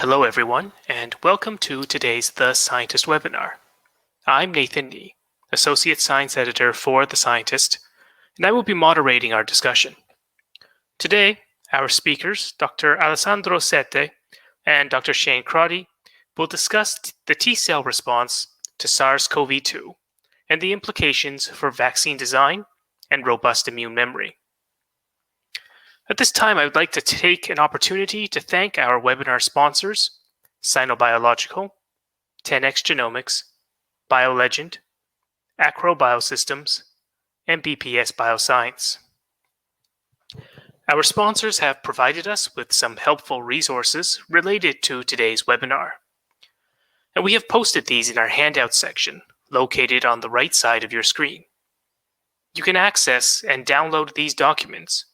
Hello everyone, and welcome to today's The Scientist webinar. I'm Nathan Nee, Associate Science Editor for The Scientist, and I will be moderating our discussion. Today, our speakers, Dr. Alessandro Sette and Dr. Shane Crotty, will discuss the T-cell response to SARS-CoV-2 and the implications for vaccine design and robust immune memory. At this time, I would like to take an opportunity to thank our webinar sponsors, Sinobiological, 10x Genomics, BioLegend, Acro Biosystems, and BPS Bioscience. Our sponsors have provided us with some helpful resources related to today's webinar, and we have posted these in our handout section, located on the right side of your screen. You can access and download these documents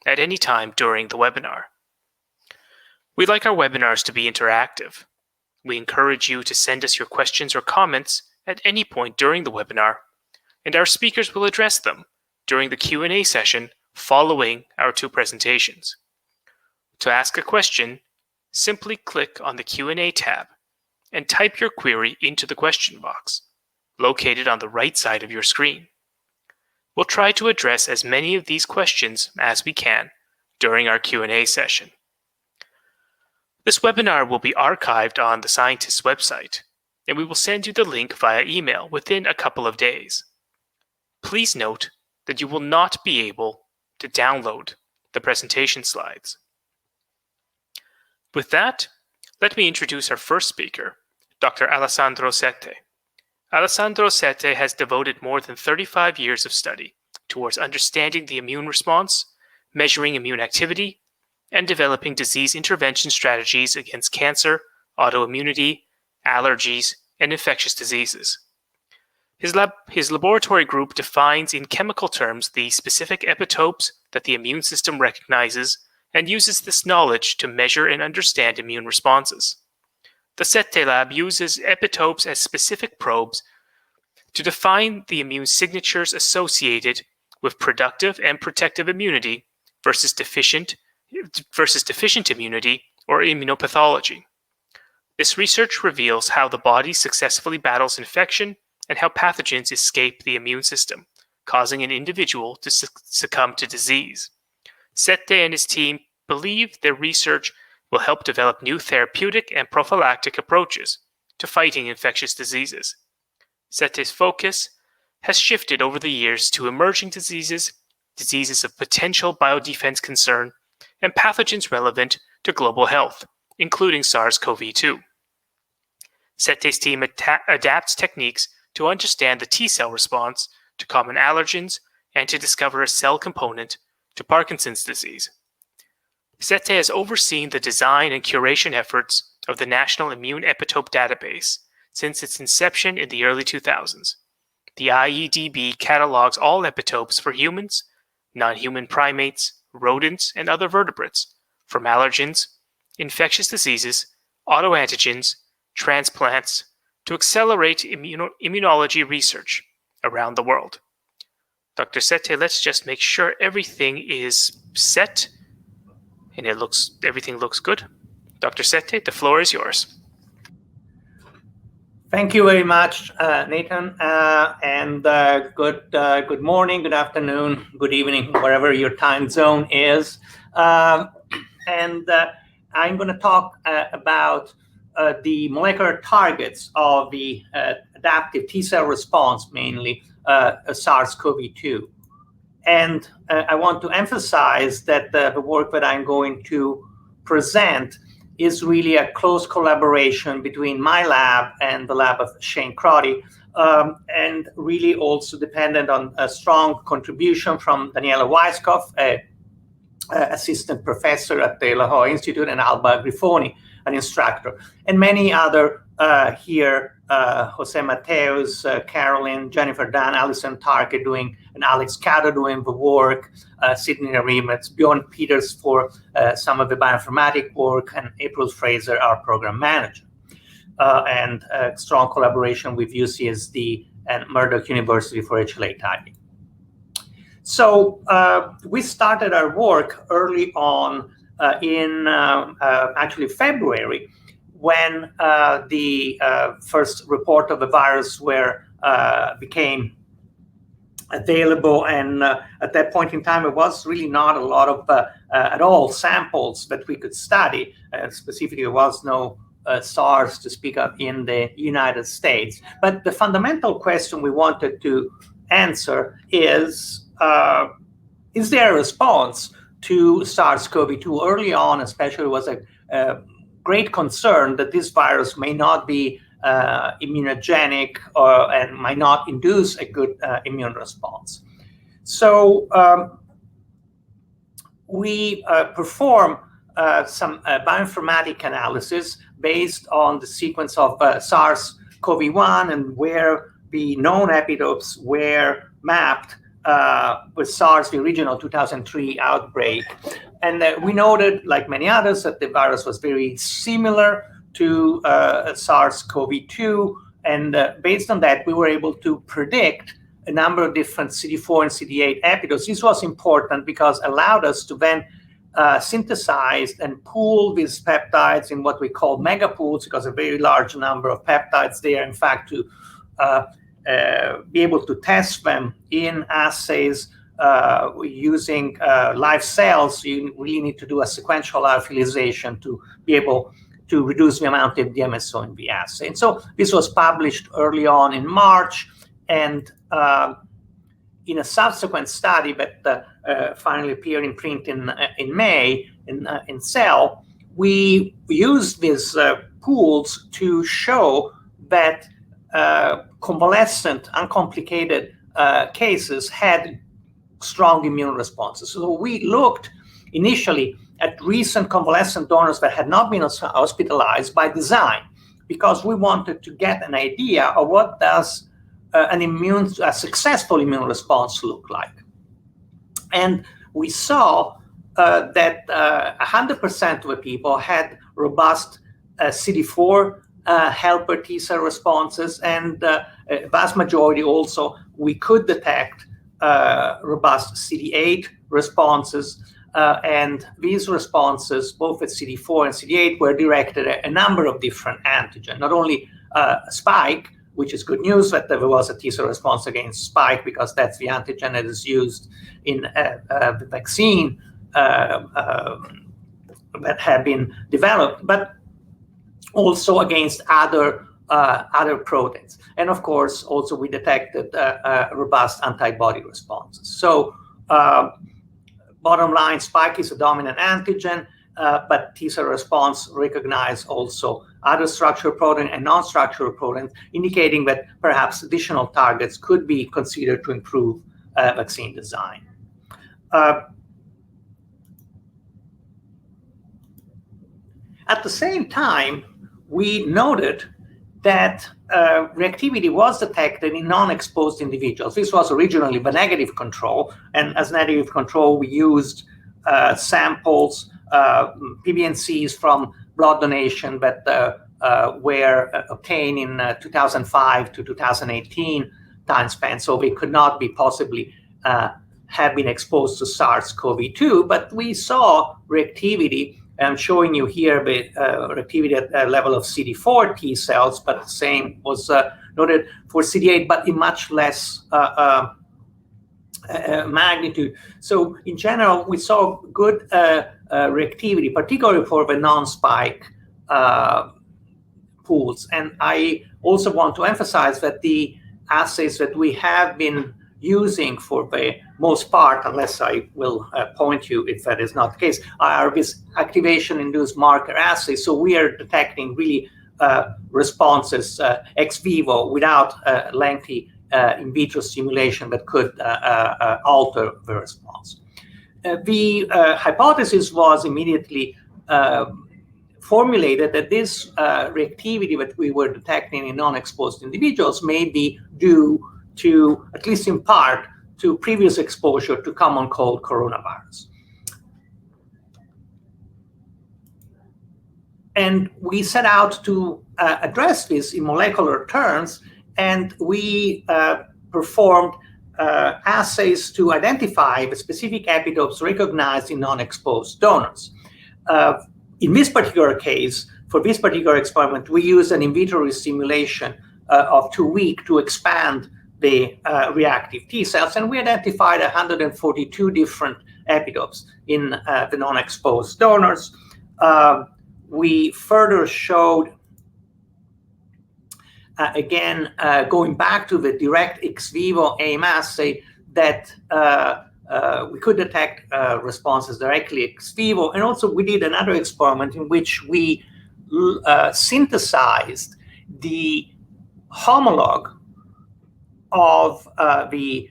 at any time during the webinar. We'd like our webinars to be interactive. We encourage you to send us your questions or comments at any point during the webinar, and our speakers will address them during the Q&A session following our two presentations. To ask a question, simply click on the Q&A tab and type your query into the question box, located on the right side of your screen. We'll try to address as many of these questions as we can during our Q&A session. This webinar will be archived on the Scientist's website, and we will send you the link via email within a couple of days. Please note that you will not be able to download the presentation slides. With that, let me introduce our first speaker, Dr. Alessandro Sette. Alessandro Sette has devoted more than 35 years of study towards understanding the immune response, measuring immune activity, and developing disease intervention strategies against cancer, autoimmunity, allergies, and infectious diseases. His laboratory group defines in chemical terms the specific epitopes that the immune system recognizes and uses this knowledge to measure and understand immune responses. The Sette lab uses epitopes as specific probes to define the immune signatures associated with productive and protective immunity versus deficient immunity or immunopathology. This research reveals how the body successfully battles infection and how pathogens escape the immune system, causing an individual to succumb to disease. Sette and his team believe their research will help develop new therapeutic and prophylactic approaches to fighting infectious diseases. Sette's focus has shifted over the years to emerging diseases, diseases of potential biodefense concern, and pathogens relevant to global health, including SARS-CoV-2. Sette's team adapts techniques to understand the T-cell response to common allergens and to discover a cell component to Parkinson's disease. Sette has overseen the design and curation efforts of the National Immune Epitope database since its inception in the early 2000s. The IEDB catalogs all epitopes for humans, non-human primates, rodents, and other vertebrates, from allergens, infectious diseases, autoantigens, transplants, to accelerate immunology research around the world. Dr. Sette, let's just make sure everything is set and everything looks good. Dr. Sette, the floor is yours. Thank you very much, Nathan, and good morning, good afternoon, good evening, wherever your time zone is. I'm going to talk about the molecular targets of the adaptive T-cell response, mainly SARS-CoV-2. And I want to emphasize that the work that I'm going to present is really a close collaboration between my lab and the lab of Shane Crotty, and really also dependent on a strong contribution from Daniela Weisskopf, assistant professor at the La Jolla Institute, and Alba Grifoni, an instructor, and many other here, Jose Mateos, Carolyn, Jennifer Dunn, Alison Tarke doing, and Alex Cato doing the work, Sidney Rimetz, Bjorn Peters for some of the bioinformatic work, and April Fraser, our program manager. And strong collaboration with UCSD and Murdoch University for HLA tagging. So we started our work early on in actually February when the first report of the virus became available, and at that point in time, it was really not a lot of at all samples that we could study. Specifically, there was no SARS to speak of in the United States. But the fundamental question we wanted to answer is there a response to SARS-CoV-2? Early on, especially, was a great concern that this virus may not be immunogenic and might not induce a good immune response. So we perform some bioinformatic analysis based on the sequence of SARS-CoV-1 and where the known epitopes were mapped with SARS, the original 2003 outbreak. And we noted, like many others, that the virus was very similar to SARS-CoV-2. And based on that, we were able to predict a number of different CD4 and CD8 epitopes. This was important because it allowed us to then synthesize and pool these peptides in what we call megapools, because a very large number of peptides there, in fact, to be able to test them in assays using live cells. You really need to do a sequential lyophilization to be able to reduce the amount of DMSO in the assay. And so this was published early on in March, and in a subsequent study that finally appeared in print in May in Cell, we used these pools to show that convalescent, uncomplicated cases had strong immune responses. So we looked initially at recent convalescent donors that had not been hospitalized by design, because we wanted to get an idea of what does a successful immune response look like. And we saw that 100% of the people had robust CD4 helper T cell responses, and a vast majority also we could detect robust CD8 responses. And these responses, both at CD4 and CD8, were directed at a number of different antigens, not only spike, which is good news that there was a T cell response against spike, because that's the antigen that is used in the vaccine that have been developed, but also against other proteins. And of course, also we detected robust antibody responses. So bottom line, spike is a dominant antigen, but T cell response recognize also other structural protein and non-structural proteins, indicating that perhaps additional targets could be considered to improve vaccine design. At the same time, we noted that reactivity was detected in non-exposed individuals. This was originally the negative control, and as negative control, we used samples, PBNCs from blood donation that were obtained in 2005 to 2018 time span, so they could not be possibly have been exposed to SARS-CoV-2, but we saw reactivity. I'm showing you here the reactivity at a level of CD4 T cells, but the same was noted for CD8, but in much less magnitude. So in general, we saw good reactivity, particularly for the non-spike pools. And I also want to emphasize that the assays that we have been using for the most part, unless I will point you if that is not the case, are this activation-induced marker assays. So we are detecting really responses ex vivo without lengthy in vitro stimulation that could alter the response. The hypothesis was immediately formulated that this reactivity that we were detecting in non-exposed individuals may be due to, at least in part, to previous exposure to common cold coronavirus. And we set out to address this in molecular terms, and we performed assays to identify the specific epitopes recognized in non-exposed donors. In this particular case, for this particular experiment, we used an in vitro stimulation of 2 weeks to expand the reactive T cells, and we identified 142 different epitopes in the non-exposed donors. We further showed, again, going back to the direct ex vivo AIM assay, that we could detect responses directly ex vivo. And also we did another experiment in which we synthesized the homologue of the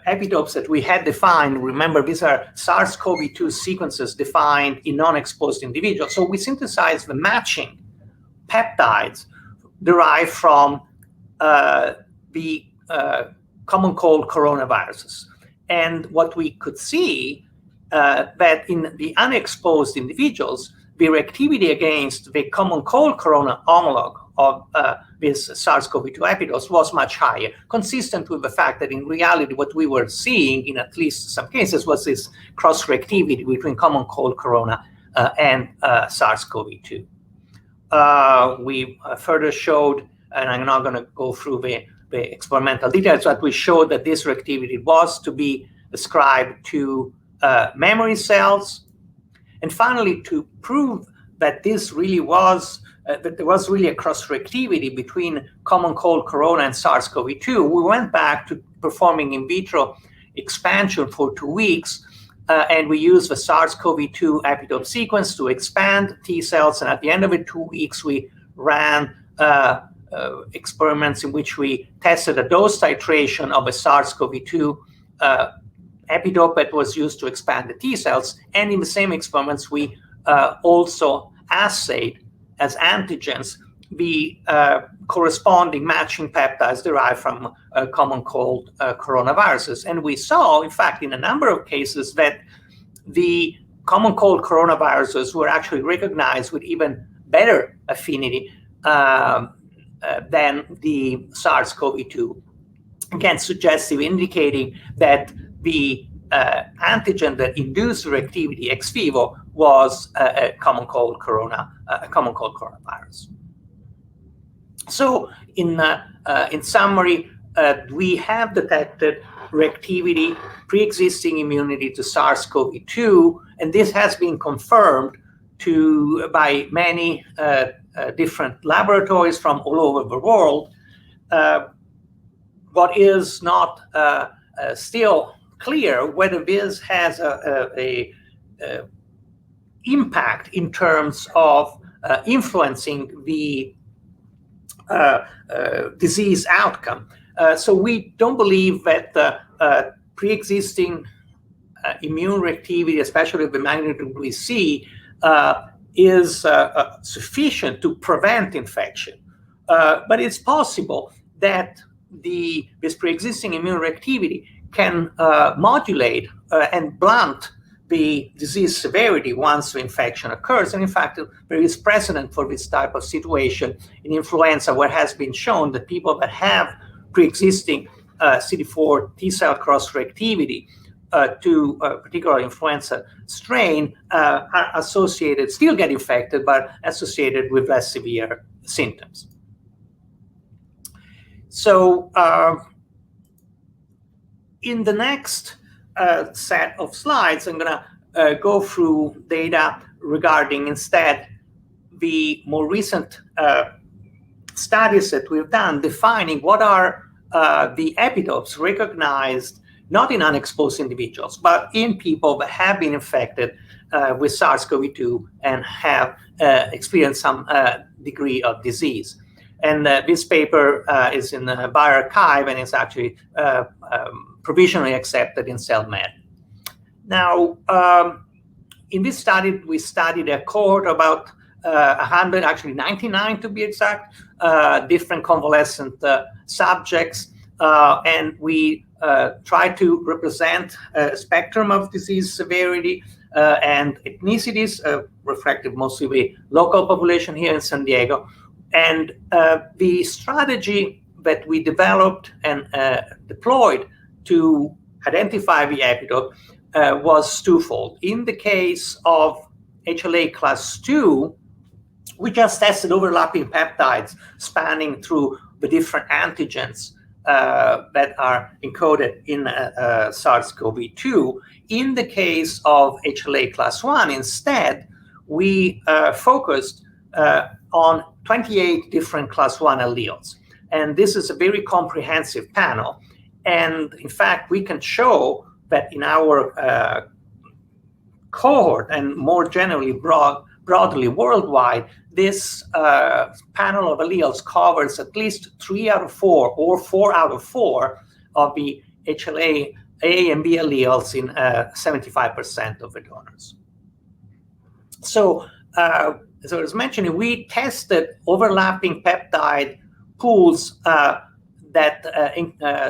epitopes that we had defined. Remember, these are SARS-CoV-2 sequences defined in non-exposed individuals. So we synthesized the matching peptides derived from the common cold coronaviruses. And what we could see that in the unexposed individuals, the reactivity against the common cold corona homologue of this SARS-CoV-2 epitopes was much higher, consistent with the fact that in reality what we were seeing in at least some cases was this cross-reactivity between common cold corona and SARS-CoV-2. We further showed, and I'm not going to go through the experimental details, but we showed that this reactivity was to be ascribed to memory cells. And finally, to prove that this really was, that there was really a cross-reactivity between common cold corona and SARS-CoV-2, we went back to performing in vitro expansion for 2 weeks, and we used the SARS-CoV-2 epitope sequence to expand T cells. And at the end of the 2 weeks, we ran experiments in which we tested a dose titration of a SARS-CoV-2 epitope that was used to expand the T cells. And in the same experiments, we also assayed as antigens the corresponding matching peptides derived from common cold coronaviruses. And we saw, in fact, in a number of cases that the common cold coronaviruses were actually recognized with even better affinity than the SARS-CoV-2. Again, suggestive, indicating that the antigen that induced reactivity ex vivo was a common cold coronavirus. So, in summary, we have detected reactivity, pre-existing immunity to SARS-CoV-2, and this has been confirmed by many different laboratories from all over the world. What is not still clear whether this has a impact in terms of influencing the disease outcome. So we don't believe that pre-existing immune reactivity, especially the magnitude we see, is sufficient to prevent infection. But it's possible that this pre-existing immune reactivity can modulate and blunt the disease severity once the infection occurs. And in fact, there is precedent for this type of situation in influenza, where it has been shown that people that have pre-existing CD4 T cell cross-reactivity to a particular influenza strain are associated, still get infected, but associated with less severe symptoms. So in the next set of slides, I'm going to go through data regarding instead the more recent studies that we've done, defining what are the epitopes recognized not in unexposed individuals, but in people that have been infected with SARS-CoV-2 and have experienced some degree of disease. And this paper is in the bioRxiv, and it's actually provisionally accepted in CellMed. Now, in this study, we studied a cohort about 100, actually 99 to be exact, different convalescent subjects, and we tried to represent a spectrum of disease severity and ethnicities, reflective mostly the local population here in San Diego. And the strategy that we developed and deployed to identify the epitope was twofold. In the case of HLA class 2, We just tested overlapping peptides spanning through the different antigens that are encoded in SARS-CoV-2. In the case of HLA class 1, instead, we focused on 28 different class 1 alleles. And this is a very comprehensive panel. And in fact, we can show that in our cohort and more generally broadly worldwide, this panel of alleles covers at least 3 out of 4 or 4 out of 4 of the HLA A and B alleles in 75% of the donors. So, as I was mentioning, we tested overlapping peptide pools that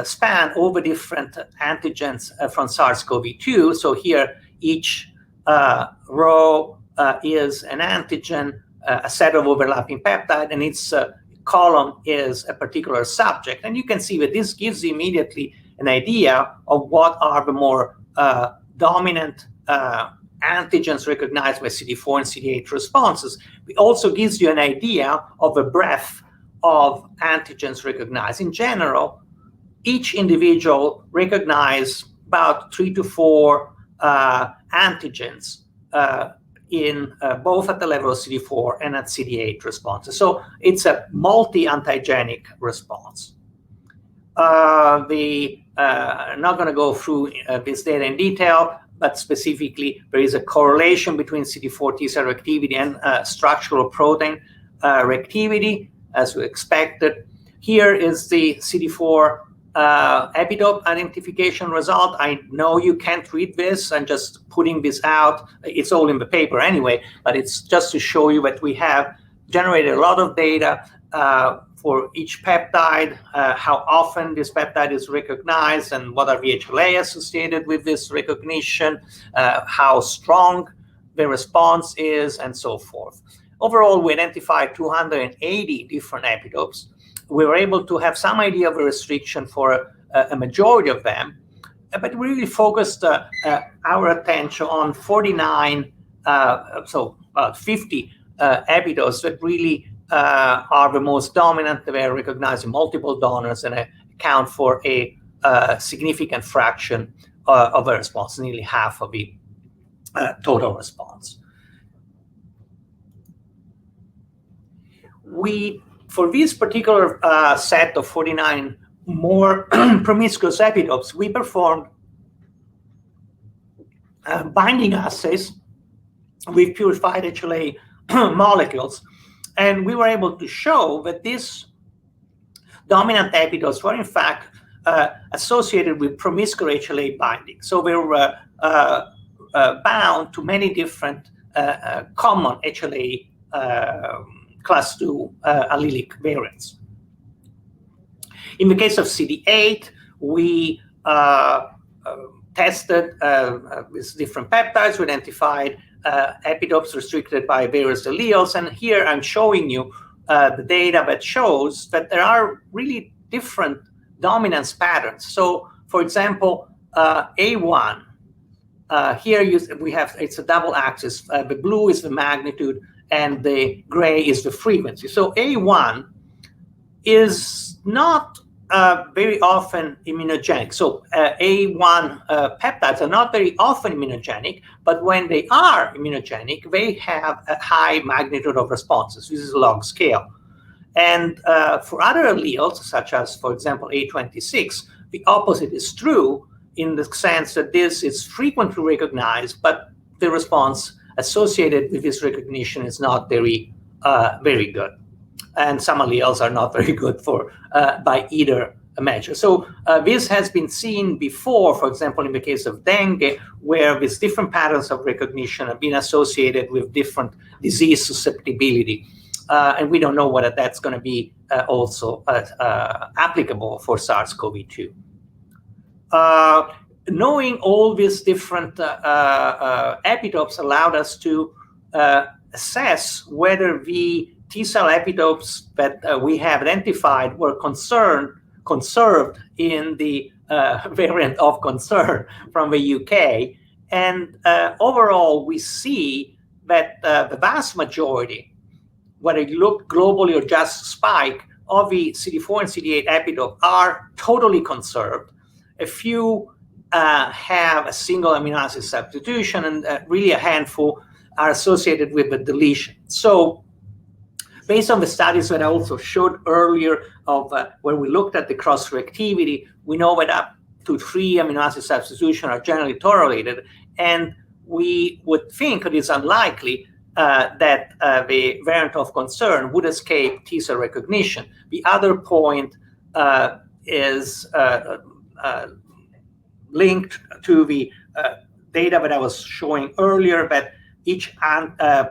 span over different antigens from SARS-CoV-2. So here, each row is an antigen, a set of overlapping peptide, and its column is a particular subject. And you can see that this gives you immediately an idea of what are the more dominant antigens recognized by CD4 and CD8 responses. It also gives you an idea of the breadth of antigens recognized. In general, each individual recognizes about 3 to 4 antigens in both at the level of CD4 and at CD8 responses. So it's a multi-antigenic response. I'm not going to go through this data in detail, but specifically, there is a correlation between CD4 T cell reactivity and structural protein reactivity, as we expected. Here is the CD4 epitope identification result. I know you can't read this. I'm just putting this out. It's all in the paper anyway, but it's just to show you that we have generated a lot of data for each peptide, how often this peptide is recognized, and what are the HLA associated with this recognition, how strong the response is, and so forth. Overall, we identified 280 different epitopes. We were able to have some idea of a restriction for a majority of them, but we really focused our attention on 49, 50 epitopes that really are the most dominant. They are recognized in multiple donors and account for a significant fraction of a response, nearly half of the total response. For this particular set of 49 more promiscuous epitopes, we performed binding assays with purified HLA molecules, and we were able to show that these dominant epitopes were in fact associated with promiscuous HLA binding. So they were bound to many different common HLA class 2 allelic variants. In the case of CD8, we tested with different peptides. We identified epitopes restricted by various alleles. And here I'm showing you the data that shows that there are really different dominance patterns. So, for example, A1, here it's a double axis. The blue is the magnitude, and the gray is the frequency. So A1 is not very often immunogenic. So A1 peptides are not very often immunogenic, but when they are immunogenic, they have a high magnitude of responses. This is a log scale. And for other alleles, such as, for example, A26, the opposite is true in the sense that this is frequently recognized, but the response associated with this recognition is not very good. And some alleles are not very good by either measure. So this has been seen before, for example, in the case of dengue, where these different patterns of recognition have been associated with different disease susceptibility. And we don't know whether that's going to be also applicable for SARS-CoV-2. Knowing all these different epitopes allowed us to assess whether the T-cell epitopes that we have identified were conserved in the variant of concern from the UK. And overall, we see that the vast majority whether you look globally or just spike, of the CD4 and CD8 epitope are totally conserved. A few have a single amino acid substitution, and really a handful are associated with a deletion. So based on the studies that I also showed earlier of where we looked at the cross-reactivity, we know that up to 3 amino acid substitutions are generally tolerated, and we would think it is unlikely that the variant of concern would escape T-cell recognition. The other point is linked to the data that I was showing earlier, that each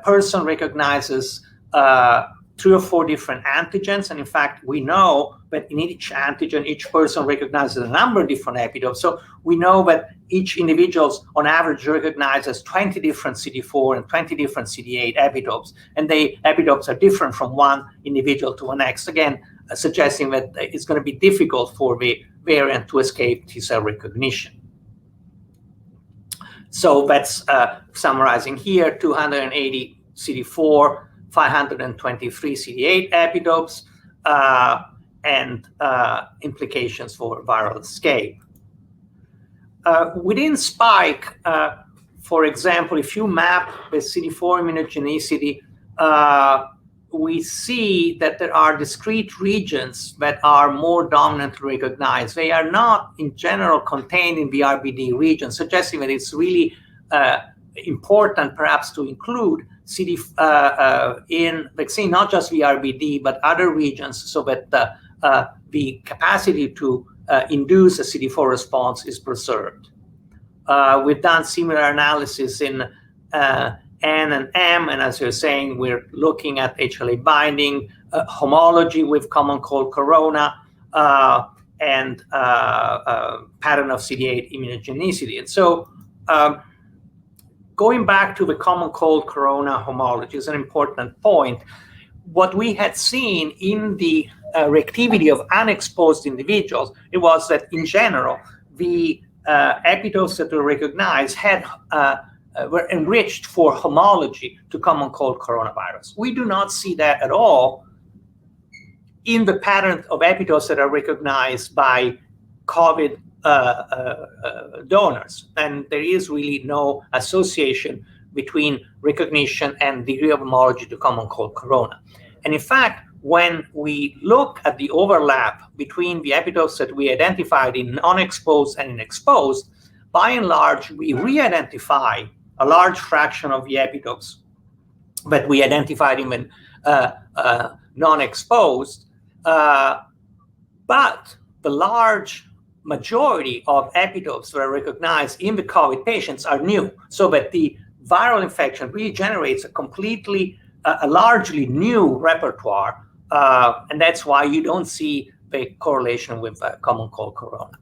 person recognizes 3 or 4 different antigens. And in fact, we know that in each antigen, each person recognizes a number of different epitopes. So we know that each individual, on average, recognizes 20 different CD4 and 20 different CD8 epitopes. And the epitopes are different from one individual to the next, again, suggesting that it's going to be difficult for the variant to escape T-cell recognition. So that's summarizing here: 280 CD4, 523 CD8 epitopes, and implications for viral escape. Within spike, for example, if you map the CD4 immunogenicity, we see that there are discrete regions that are more dominantly recognized. They are not, in general, contained in the RBD region, suggesting that it's really important, perhaps, to include in vaccine, not just the RBD, but other regions, so that the capacity to induce a CD4 response is preserved. We've done similar analysis in N and M, and as you're saying, we're looking at HLA binding, homology with common cold corona, and pattern of CD8 immunogenicity. And so going back to the common cold corona homology is an important point. What we had seen in the reactivity of unexposed individuals, it was that in general, the epitopes that were recognized had were enriched for homology to common cold coronavirus. We do not see that at all in the pattern of epitopes that are recognized by COVID donors. And there is really no association between recognition and degree of homology to common cold corona. And in fact, when we look at the overlap between the epitopes that we identified in unexposed and in exposed, by and large, we re-identify a large fraction of the epitopes that we identified in non-exposed, but the large majority of epitopes that are recognized in the COVID patients are new, so that the viral infection really generates a largely new repertoire, and that's why you don't see the correlation with common cold corona.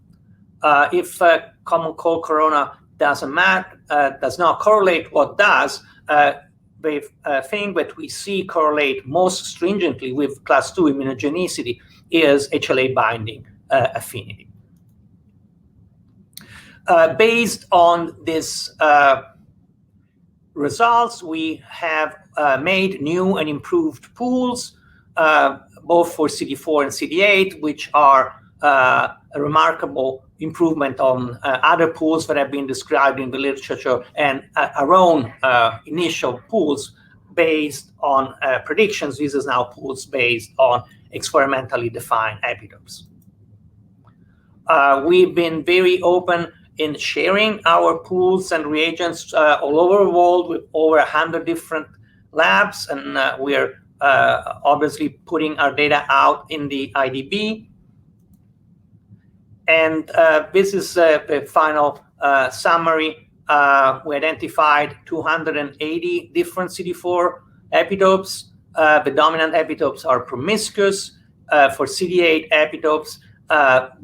If common cold corona does not correlate, what does? The thing that we see correlate most stringently with class 2 immunogenicity is HLA binding affinity. Based on this results, we have made new and improved pools, both for CD4 and CD8, which are a remarkable improvement on other pools that have been described in the literature, and our own initial pools based on predictions. This is now pools based on experimentally defined epitopes. We've been very open in sharing our pools and reagents all over the world with over 100 different labs, and we're obviously putting our data out in the IDB. And this is the final summary. We identified 280 different CD4 epitopes. The dominant epitopes are promiscuous. For CD8 epitopes,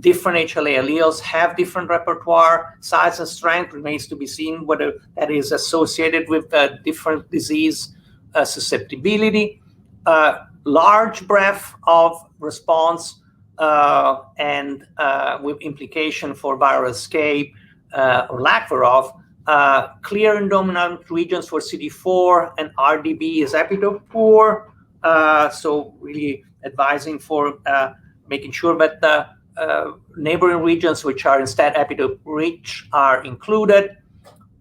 different HLA alleles have different repertoire. Size and strength remains to be seen whether that is associated with different disease susceptibility. Large breadth of response and with implication for viral escape or lack thereof. Clear and dominant regions for CD4 and RDB is epitope poor. So really advising for making sure that the neighboring regions which are instead epitope rich are included.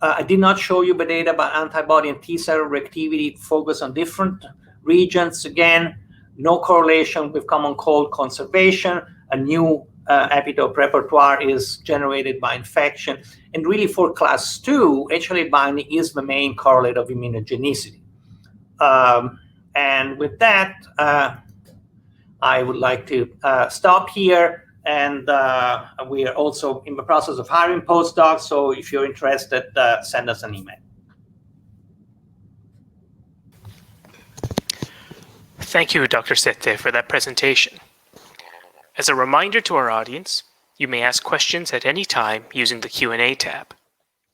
I did not show you the data about antibody and T cell reactivity focus on different regions. Again, no correlation with common cold conservation. A new epitope repertoire is generated by infection. And really for class 2, HLA binding is the main correlate of immunogenicity. And with that, I would like to stop here. And we are also in the process of hiring postdocs. So if you're interested, send us an email. Thank you, Dr. Sette, for that presentation. As a reminder to our audience, you may ask questions at any time using the Q&A tab.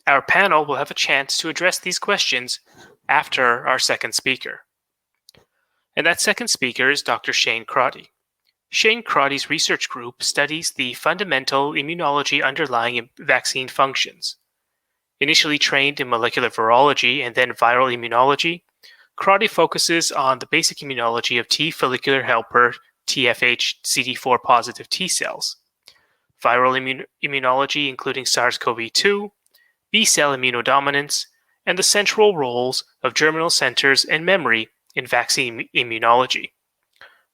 Our panel will have a chance to address these questions after our second speaker. And that second speaker is Dr. Shane Crotty. Shane Crotty's research group studies the fundamental immunology underlying vaccine functions. Initially trained in molecular virology and then viral immunology, Crotty focuses on the basic immunology of T follicular helper TFH CD4 positive T cells, viral immunology including SARS-CoV-2, B-cell immunodominance, and the central roles of germinal centers and memory in vaccine immunology.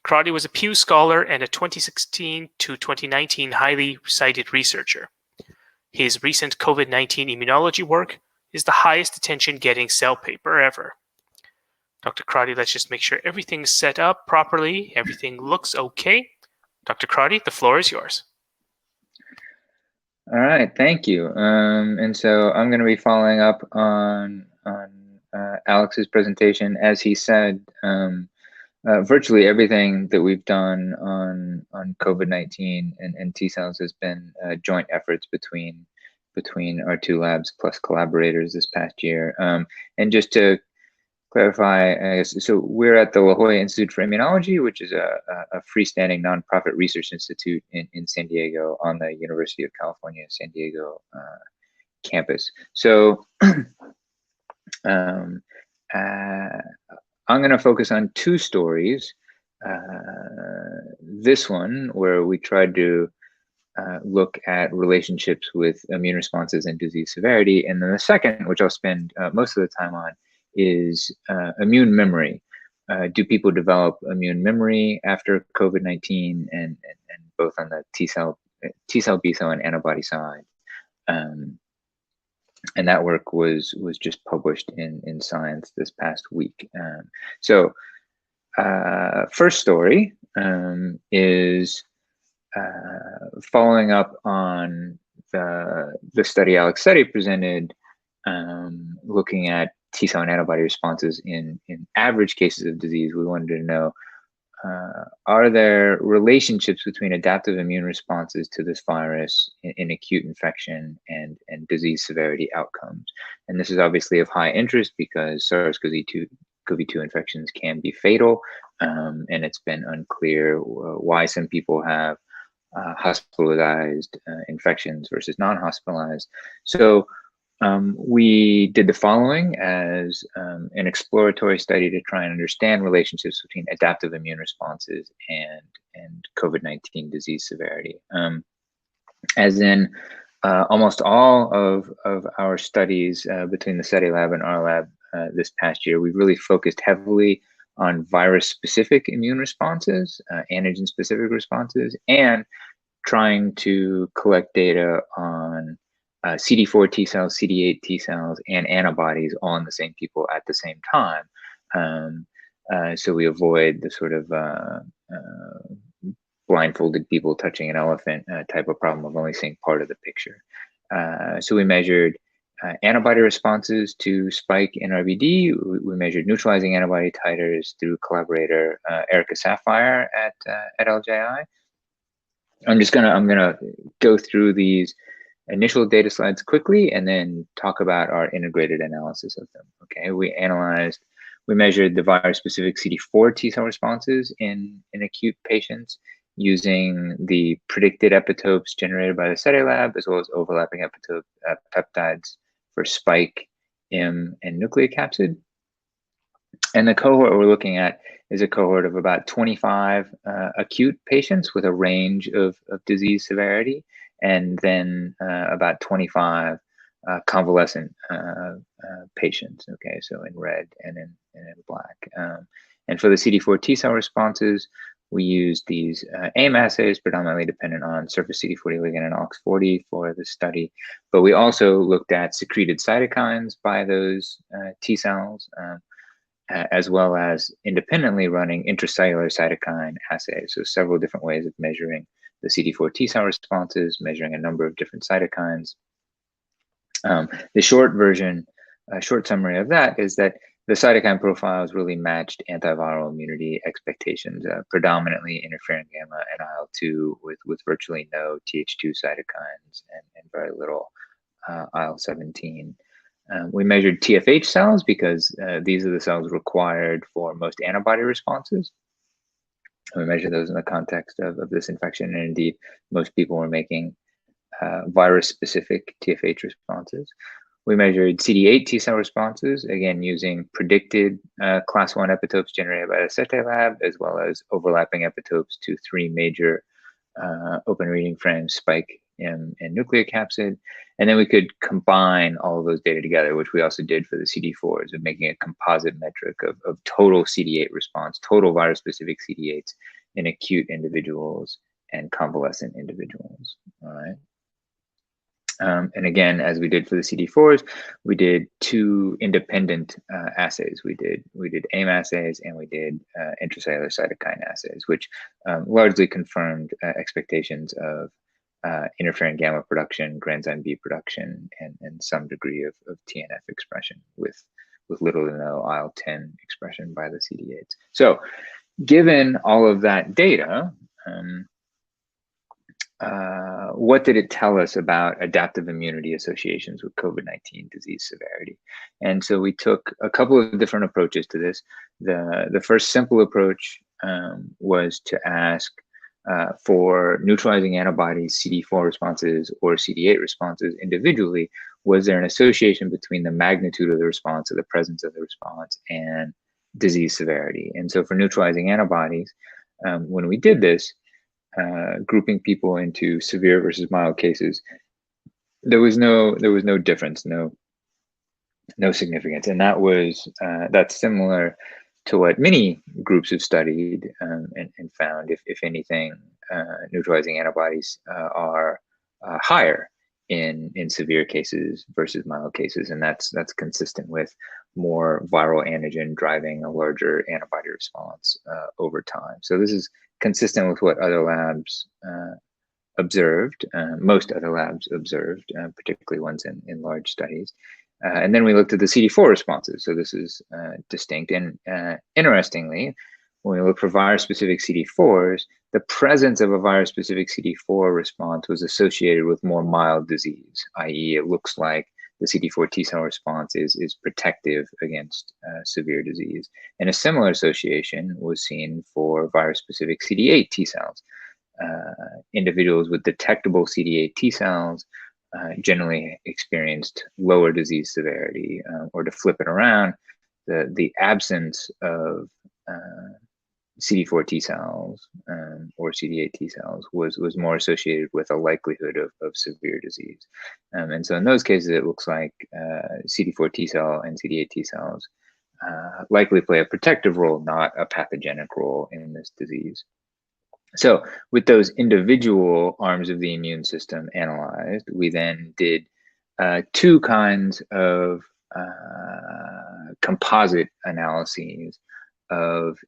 Crotty was a Pew Scholar and a 2016 to 2019 highly cited researcher. His recent COVID-19 immunology work is the highest attention-getting Cell paper ever. Dr. Crotty, let's just make sure everything's set up properly. Everything looks okay. Dr. Crotty, the floor is yours. All right, thank you. And so I'm going to be following up on Alex's presentation. As he said, virtually everything that we've done on COVID-19 and T cells has been joint efforts between our two labs plus collaborators this past year. And just to clarify, so we're at the La Jolla Institute for Immunology, which is a freestanding nonprofit research institute in San Diego on the University of California, San Diego campus. So I'm going to focus on two stories. This one, where we tried to look at relationships with immune responses and disease severity. And then the second, which I'll spend most of the time on, is immune memory. Do people develop immune memory after COVID-19 and both on the T cell, B cell, and antibody side? And that work was just published in Science this past week. So first story is following up on the study Alex Sette presented, looking at T cell and antibody responses in average cases of disease. We wanted to know, are there relationships between adaptive immune responses to this virus in acute infection and disease severity outcomes? And this is obviously of high interest because SARS-CoV-2 infections can be fatal, and it's been unclear why some people have hospitalized infections versus non-hospitalized. So we did the following as an exploratory study to try and understand relationships between adaptive immune responses and COVID-19 disease severity. As in almost all of our studies between the Sette lab and our lab this past year, we've really focused heavily on virus-specific immune responses, antigen-specific responses, and trying to collect data on CD4 T cells, CD8 T cells, and antibodies on the same people at the same time. So we avoid the sort of blindfolded people touching an elephant type of problem of only seeing part of the picture. So we measured antibody responses to spike NRBD. We measured neutralizing antibody titers through collaborator Erica Sapphire at LJI. I'm gonna go through these initial data slides quickly and then talk about our integrated analysis of them. Okay, we measured the virus-specific CD4 T cell responses in acute patients using the predicted epitopes generated by the Sette lab, as well as overlapping epitope peptides for spike, M, and nucleocapsid. And the cohort we're looking at is a cohort of about 25 acute patients with a range of disease severity, and then about 25 convalescent patients. Okay, so in red and in black. And for the CD4 T cell responses, we used these AIM assays, predominantly dependent on surface CD40 ligand and OX40 for the study. But we also looked at secreted cytokines by those T cells, as well as independently running intracellular cytokine assays. So several different ways of measuring the CD4 T cell responses, measuring a number of different cytokines. The short version, short summary of that is that the cytokine profiles really matched antiviral immunity expectations, predominantly interferon gamma and IL-2 with virtually no Th2 cytokines and very little IL-17. We measured TFH cells because these are the cells required for most antibody responses. We measured those in the context of this infection, and indeed, most people were making virus-specific TFH responses. We measured CD8 T cell responses, again, using predicted class 1 epitopes generated by the Sette lab, as well as overlapping epitopes to 3 major open reading frames, spike and nucleocapsid. And then we could combine all of those data together, which we also did for the CD4s, of making a composite metric of total CD8 response, total virus-specific CD8s in acute individuals and convalescent individuals. All right. And again, as we did for the CD4s, we did 2 independent assays. We did AIM assays and we did intracellular cytokine assays, which largely confirmed expectations of interferon gamma production, granzyme B production, and some degree of TNF expression with little to no IL-10 expression by the CD8s. So given all of that data, what did it tell us about adaptive immunity associations with COVID-19 disease severity? And so we took a couple of different approaches to this. The first simple approach was to ask for neutralizing antibodies, CD4 responses or CD8 responses individually, was there an association between the magnitude of the response or the presence of the response and disease severity? And so for neutralizing antibodies, when we did this, grouping people into severe versus mild cases, there was no difference, no significance, and that's similar to what many groups have studied and found. If anything, neutralizing antibodies are higher in severe cases versus mild cases, and that's consistent with more viral antigen driving a larger antibody response over time. So this is consistent with what other labs observed, most other labs observed, particularly ones in large studies. And then we looked at the CD4 responses. So this is distinct. And interestingly, when we look for virus-specific CD4s, the presence of a virus-specific CD4 response was associated with more mild disease, i.e. it looks like the CD4 T cell response is protective against severe disease. And a similar association was seen for virus-specific CD8 T cells. Individuals with detectable CD8 T cells generally experienced lower disease severity, or to flip it around, the absence of CD4 T cells or CD8 T cells was more associated with a likelihood of severe disease. And so in those cases, it looks like CD4 T cell and CD8 T cells likely play a protective role, not a pathogenic role in this disease. So with those individual arms of the immune system analyzed, we then did 2 kinds of composite analyses of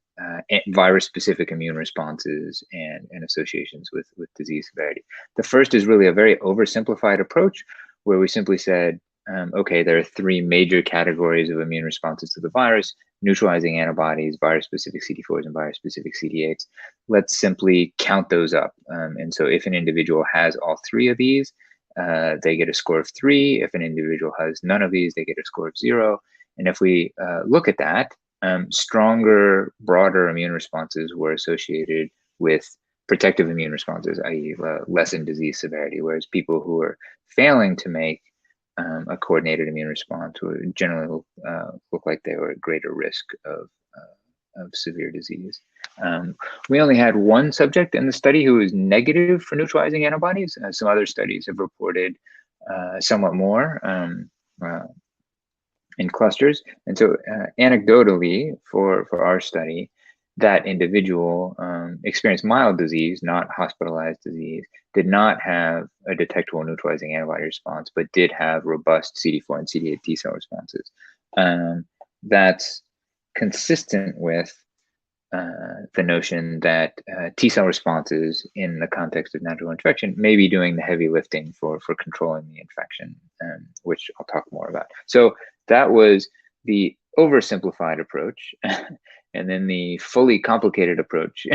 virus-specific immune responses and associations with disease severity. The first is really a very oversimplified approach where we simply said, okay, there are 3 major categories of immune responses to the virus: neutralizing antibodies, virus-specific CD4s, and virus-specific CD8s. Let's simply count those up. And so if an individual has all 3 of these, they get a score of 3. If an individual has none of these, they get a score of 0. And if we look at that, stronger, broader immune responses were associated with protective immune responses, i.e. Lessened disease severity, whereas people who are failing to make a coordinated immune response would generally look like they were at greater risk of severe disease. We only had one subject in the study who was negative for neutralizing antibodies. Some other studies have reported somewhat more in clusters. And so anecdotally for our study, that individual experienced mild disease, not hospitalized disease, did not have a detectable neutralizing antibody response, but did have robust CD4 and CD8 T cell responses. That's consistent with the notion that T cell responses in the context of natural infection may be doing the heavy lifting for controlling the infection, which I'll talk more about. So that was the oversimplified approach. And then the fully complicated approach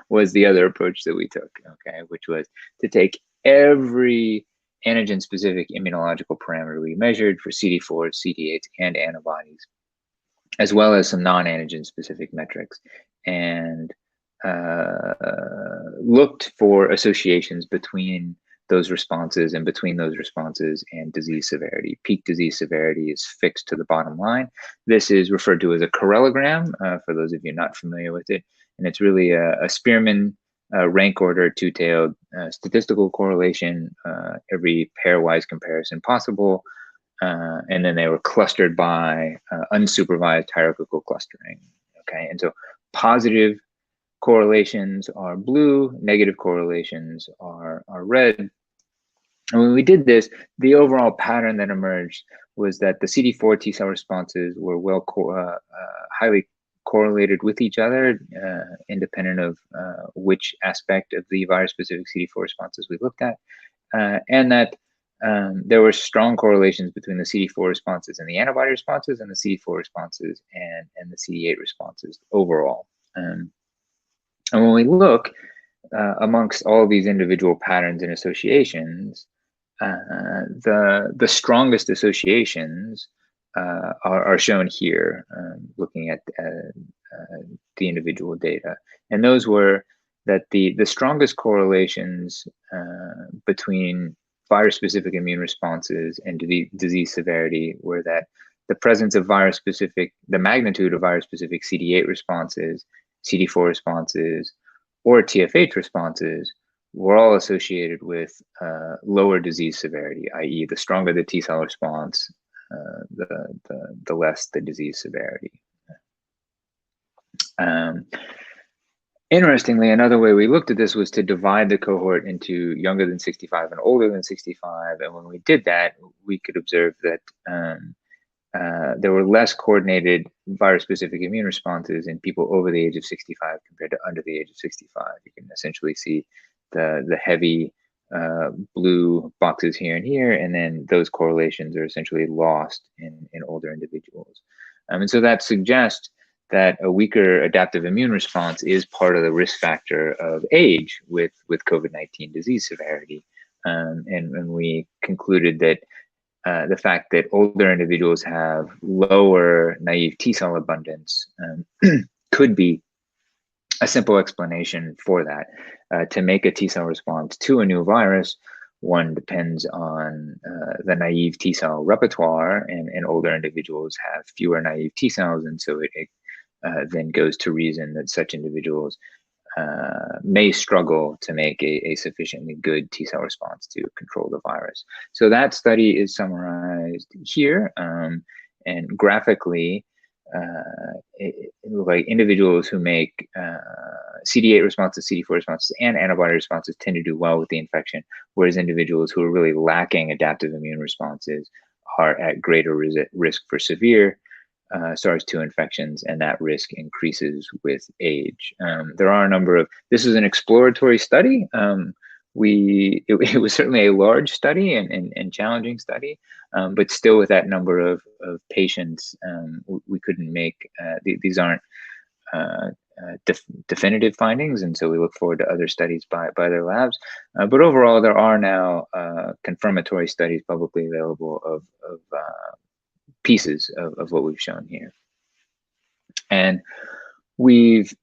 was the other approach that we took, okay, which was to take every antigen-specific immunological parameter we measured for CD4, CD8, and antibodies, as well as some non-antigen specific metrics, and looked for associations between those responses and between those responses and disease severity. Peak disease severity is fixed to the bottom line. This is referred to as a correlogram, for those of you not familiar with it. And it's really a Spearman rank order, two-tailed statistical correlation, every pairwise comparison possible. And then they were clustered by unsupervised hierarchical clustering, okay? And so positive correlations are blue, negative correlations are red. And when we did this, the overall pattern that emerged was that the CD4 T cell responses were highly correlated with each other, independent of which aspect of the virus-specific CD4 responses we looked at, and that there were strong correlations between the CD4 responses and the antibody responses, and the CD4 responses and the CD8 responses overall. And when we look amongst all of these individual patterns and associations, the strongest associations are shown here, looking at the individual data. And those were that the strongest correlations between virus-specific immune responses and disease severity were that the presence of the magnitude of virus-specific CD8 responses, CD4 responses, or TFH responses were all associated with lower disease severity, i.e. the stronger the T cell response, the less the disease severity. Interestingly, another way we looked at this was to divide the cohort into younger than 65 and older than 65. And when we did that, we could observe that there were less coordinated virus-specific immune responses in people over the age of 65 compared to under the age of 65. You can essentially see the heavy blue boxes here and here, and then those correlations are essentially lost in older individuals. And so that suggests that a weaker adaptive immune response is part of the risk factor of age with COVID-19 disease severity. And we concluded that the fact that older individuals have lower naive T cell abundance could be a simple explanation for that. To make a T cell response to a new virus, one depends on the naive T cell repertoire, and older individuals have fewer naive T cells, and so it then goes to reason that such individuals may struggle to make a sufficiently good T cell response to control the virus. So that study is summarized here, and graphically, like individuals who make CD8 responses, CD4 responses, and antibody responses tend to do well with the infection, whereas individuals who are really lacking adaptive immune responses are at greater risk for severe SARS-2 infections, and that risk increases with age. There are a number of, this is an exploratory study. It was certainly a large study and challenging study, but still with that number of patients, we couldn't make, these aren't definitive findings, and so we look forward to other studies by their labs. But overall, there are now confirmatory studies publicly available of pieces of what we've shown here. And we've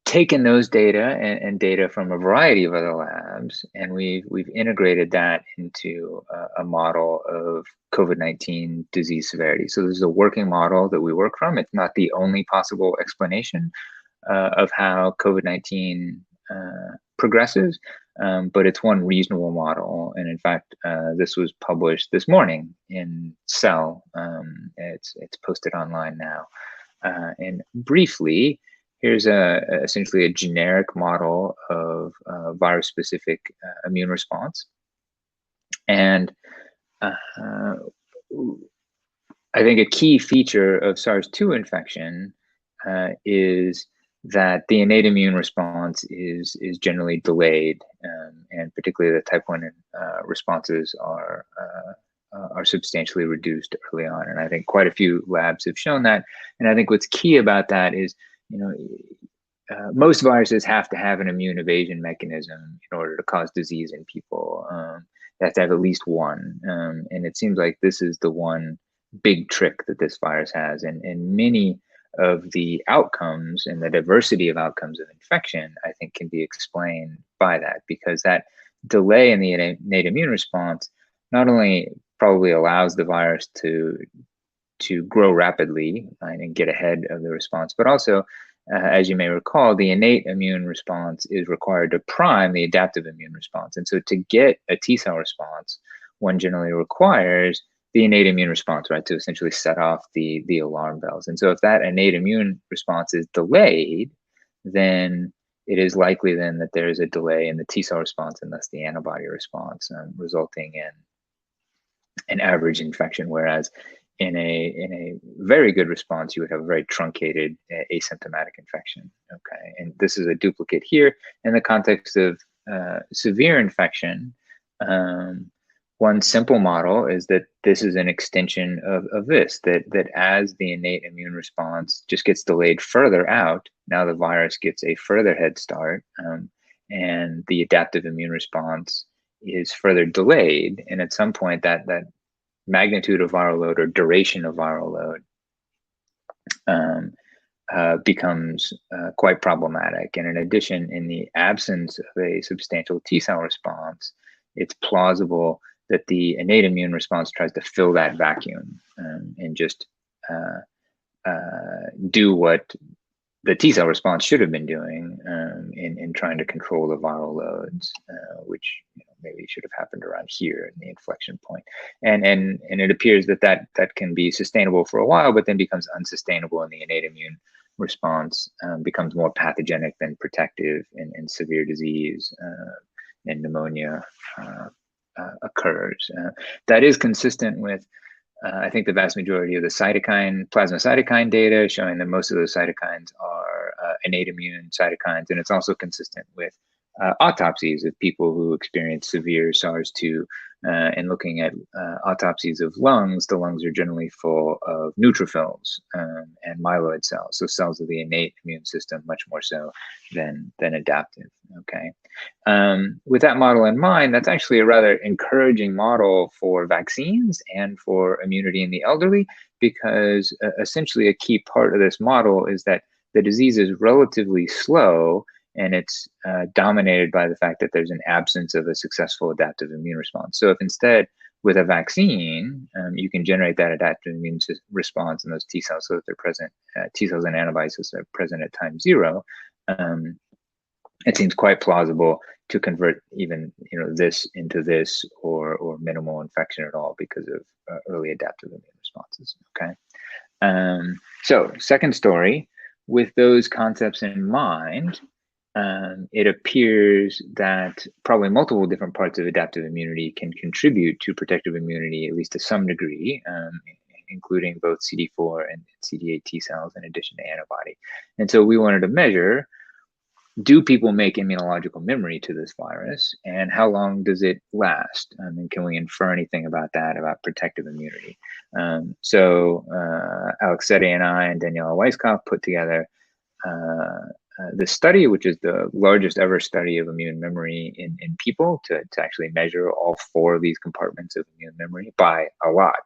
taken those data and data from a variety of other labs, and we've integrated that into a model of COVID-19 disease severity. So this is a working model that we work from. It's not the only possible explanation of how COVID-19 progresses, but it's one reasonable model. And in fact, this was published this morning in Cell. It's posted online now. And briefly, here's essentially a generic model of virus-specific immune response. And I think a key feature of SARS-2 infection is that the innate immune response is generally delayed, and particularly the type 1 responses are substantially reduced early on. And I think quite a few labs have shown that. And I think what's key about that is, most viruses have to have an immune evasion mechanism in order to cause disease in people. They have to have at least one. And it seems like this is the one big trick that this virus has. And many of the outcomes and the diversity of outcomes of infection, I think, can be explained by that, because that delay in the innate immune response not only probably allows the virus to grow rapidly, right, and get ahead of the response, but also, as you may recall, the innate immune response is required to prime the adaptive immune response. And so to get a T cell response, one generally requires the innate immune response, right, to essentially set off the alarm bells. And so if that innate immune response is delayed, then it is likely then that there is a delay in the T cell response and thus the antibody response, resulting in an average infection, whereas in a very good response, you would have a very truncated asymptomatic infection. Okay, and this is a duplicate here in the context of severe infection. One simple model is that this is an extension of this, that as the innate immune response just gets delayed further out, now the virus gets a further head start, and the adaptive immune response is further delayed. And at some point, that magnitude of viral load or duration of viral load becomes quite problematic. And in addition, in the absence of a substantial T cell response, it's plausible that the innate immune response tries to fill that vacuum and just do what the T cell response should have been doing in trying to control the viral loads, which maybe should have happened around here in the inflection point. And it appears that can be sustainable for a while, but then becomes unsustainable, and the innate immune response becomes more pathogenic than protective in severe disease, and pneumonia occurs. That is consistent with I think the vast majority of the plasma cytokine data, showing that most of those cytokines are innate immune cytokines. And it's also consistent with autopsies of people who experience severe SARS-2, and looking at autopsies of lungs. The lungs are generally full of neutrophils and myeloid cells, so cells of the innate immune system, much more so than adaptive. Okay, with that model in mind, that's actually a rather encouraging model for vaccines and for immunity in the elderly, because essentially a key part of this model is that the disease is relatively slow, and it's dominated by the fact that there's an absence of a successful adaptive immune response. So if instead, with a vaccine, you can generate that adaptive immune response in those T cells, so that they're present, T cells and antibodies that are present at time 0, it seems quite plausible to convert even this into this, or minimal infection at all because of early adaptive immune responses. Okay, so second story, with those concepts in mind, it appears that probably multiple different parts of adaptive immunity can contribute to protective immunity, at least to some degree, including both CD4 and CD8 T cells in addition to antibody. And so we wanted to measure, do people make immunological memory to this virus, and how long does it last? And can we infer anything about that, about protective immunity? So Alex Sette and I and Daniela Weisskopf put together this study, which is the largest ever study of immune memory in people, to actually measure all 4 of these compartments of immune memory by a lot.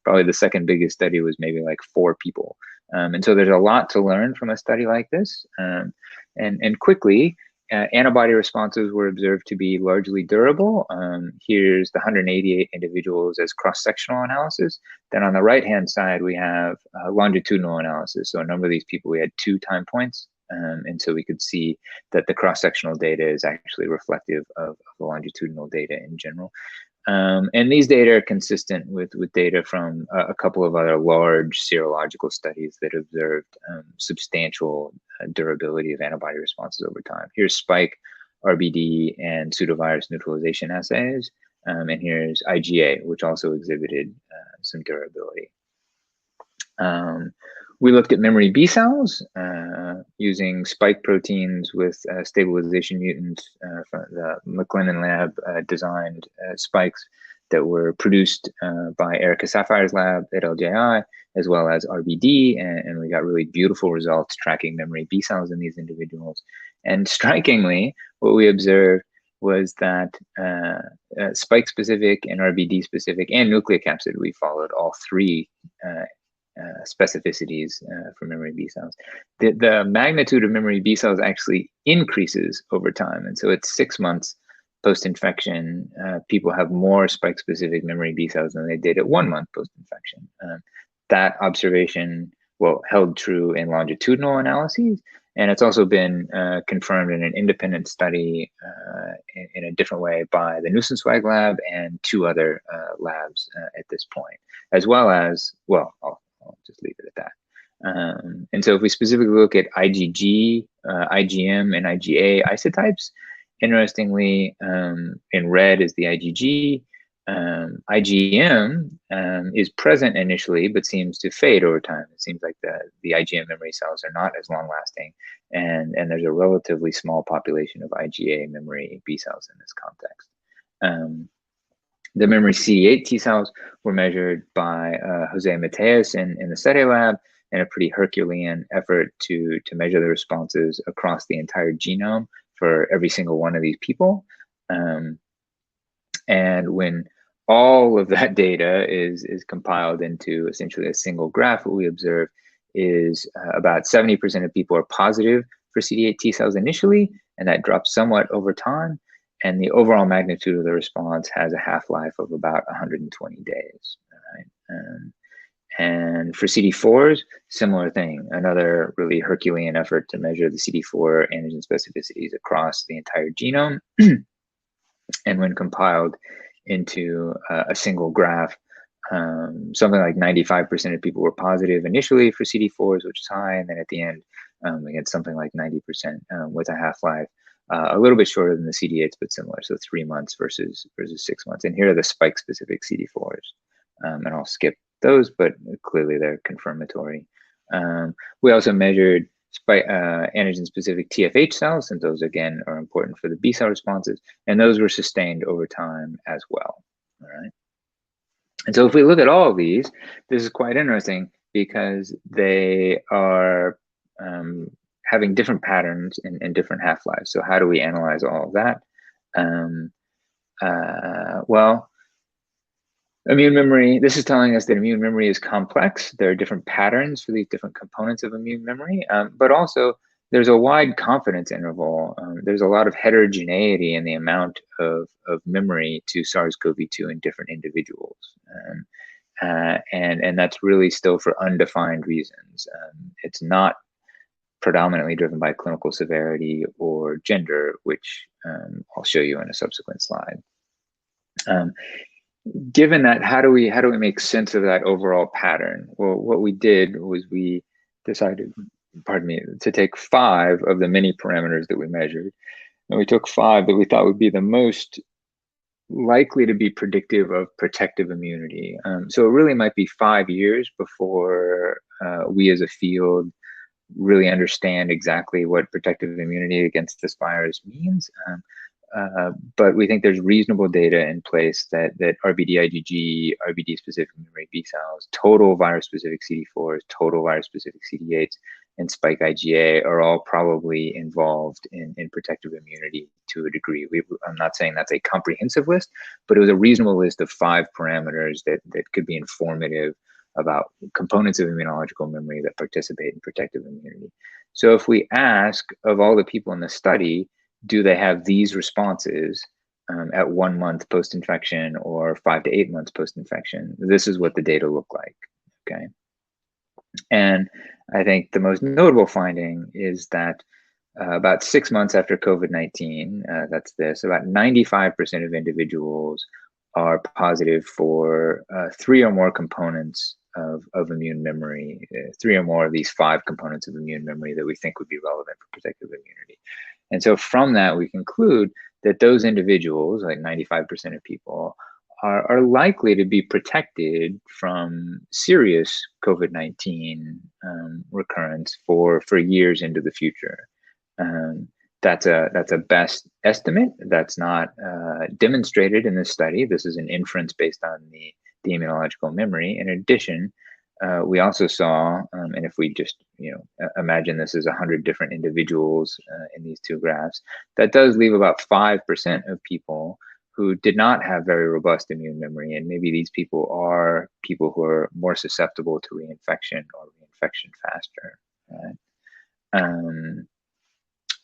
Probably the second biggest study was maybe like 4 people. And so there's a lot to learn from a study like this. And quickly, antibody responses were observed to be largely durable. Here's the 188 individuals as cross-sectional analysis. Then on the right-hand side, we have longitudinal analysis. So a number of these people, we had 2 time points. And so we could see that the cross-sectional data is actually reflective of the longitudinal data in general. And these data are consistent with data from a couple of other large serological studies that observed substantial durability of antibody responses over time. Here's spike, RBD, and pseudovirus neutralization assays. And here's IgA, which also exhibited some durability. We looked at memory B cells using spike proteins with stabilization mutants from the McLennan lab designed spikes that were produced by Erica Safire's lab at LJI, as well as RBD, and we got really beautiful results tracking memory B cells in these individuals. And strikingly, what we observed was that spike-specific and RBD-specific and nucleocapsid, we followed all 3 specificities for memory B cells. The magnitude of memory B cells actually increases over time. And so at 6 months post-infection, people have more spike-specific memory B cells than they did at 1 month post-infection. That observation, well, held true in longitudinal analyses, and it's also been confirmed in an independent study in a different way by the Nussenswag lab and 2 other labs at this point, as well as, well, I'll just leave it at that. And so if we specifically look at IgG, IgM, and IgA isotypes, interestingly, in red is the IgG. IgM is present initially, but seems to fade over time. It seems like the IgM memory cells are not as long lasting, and there's a relatively small population of IgA memory B cells in this context. The memory CD8 T cells were measured by Jose Mateus in the Sette lab in a pretty Herculean effort to measure the responses across the entire genome for every single one of these people. And when all of that data is compiled into essentially a single graph, what we observe is about 70% of people are positive for CD8 T cells initially, and that drops somewhat over time. And the overall magnitude of the response has a half-life of about 120 days. Right? And for CD4s, similar thing, another really Herculean effort to measure the CD4 antigen specificities across the entire genome. And when compiled into a single graph, something like 95% of people were positive initially for CD4s, which is high, and then at the end, we had something like 90% with a half-life a little bit shorter than the CD8s, but similar, so 3 months versus 6 months. And here are the spike-specific CD4s, and I'll skip those, but clearly they're confirmatory. We also measured antigen-specific TFH cells, since those again are important for the B cell responses, and those were sustained over time as well. All right. And so if we look at all of these, this is quite interesting because they are having different patterns and different half-lives. So how do we analyze all of that? Well, immune memory, this is telling us that immune memory is complex. There are different patterns for these different components of immune memory, but also there's a wide confidence interval. There's a lot of heterogeneity in the amount of memory to SARS-CoV-2 in different individuals. And that's really still for undefined reasons. It's not predominantly driven by clinical severity or gender, which I'll show you in a subsequent slide. Given that, how do we make sense of that overall pattern? Well, what we did was we decided, to take 5 of the many parameters that we measured, and we took 5 that we thought would be the most likely to be predictive of protective immunity. So it really might be 5 years before we as a field really understand exactly what protective immunity against this virus means. But we think there's reasonable data in place that RBD IgG, RBD specific memory B cells, total virus specific CD4s, total virus specific CD8s, and spike IgA are all probably involved in protective immunity to a degree. I'm not saying that's a comprehensive list, but it was a reasonable list of 5 parameters that could be informative about components of immunological memory that participate in protective immunity. So if we ask of all the people in the study, do they have these responses at 1 month post-infection or 5 to 8 months post-infection? This is what the data look like, okay? And I think the most notable finding is that about 6 months after COVID-19, that's this, about 95% of individuals are positive for 3 or more components of immune memory, 3 or more of these 5 components of immune memory that we think would be relevant for protective immunity. And so from that, we conclude that those individuals, like 95% of people, are likely to be protected from serious COVID-19 recurrence for years into the future. That's a best estimate. That's not demonstrated in this study. This is an inference based on the immunological memory. In addition, we also saw, and if we just imagine this as 100 different individuals in these 2 graphs, that does leave about 5% of people who did not have very robust immune memory, and maybe these people are people who are more susceptible to reinfection or reinfection faster. Right?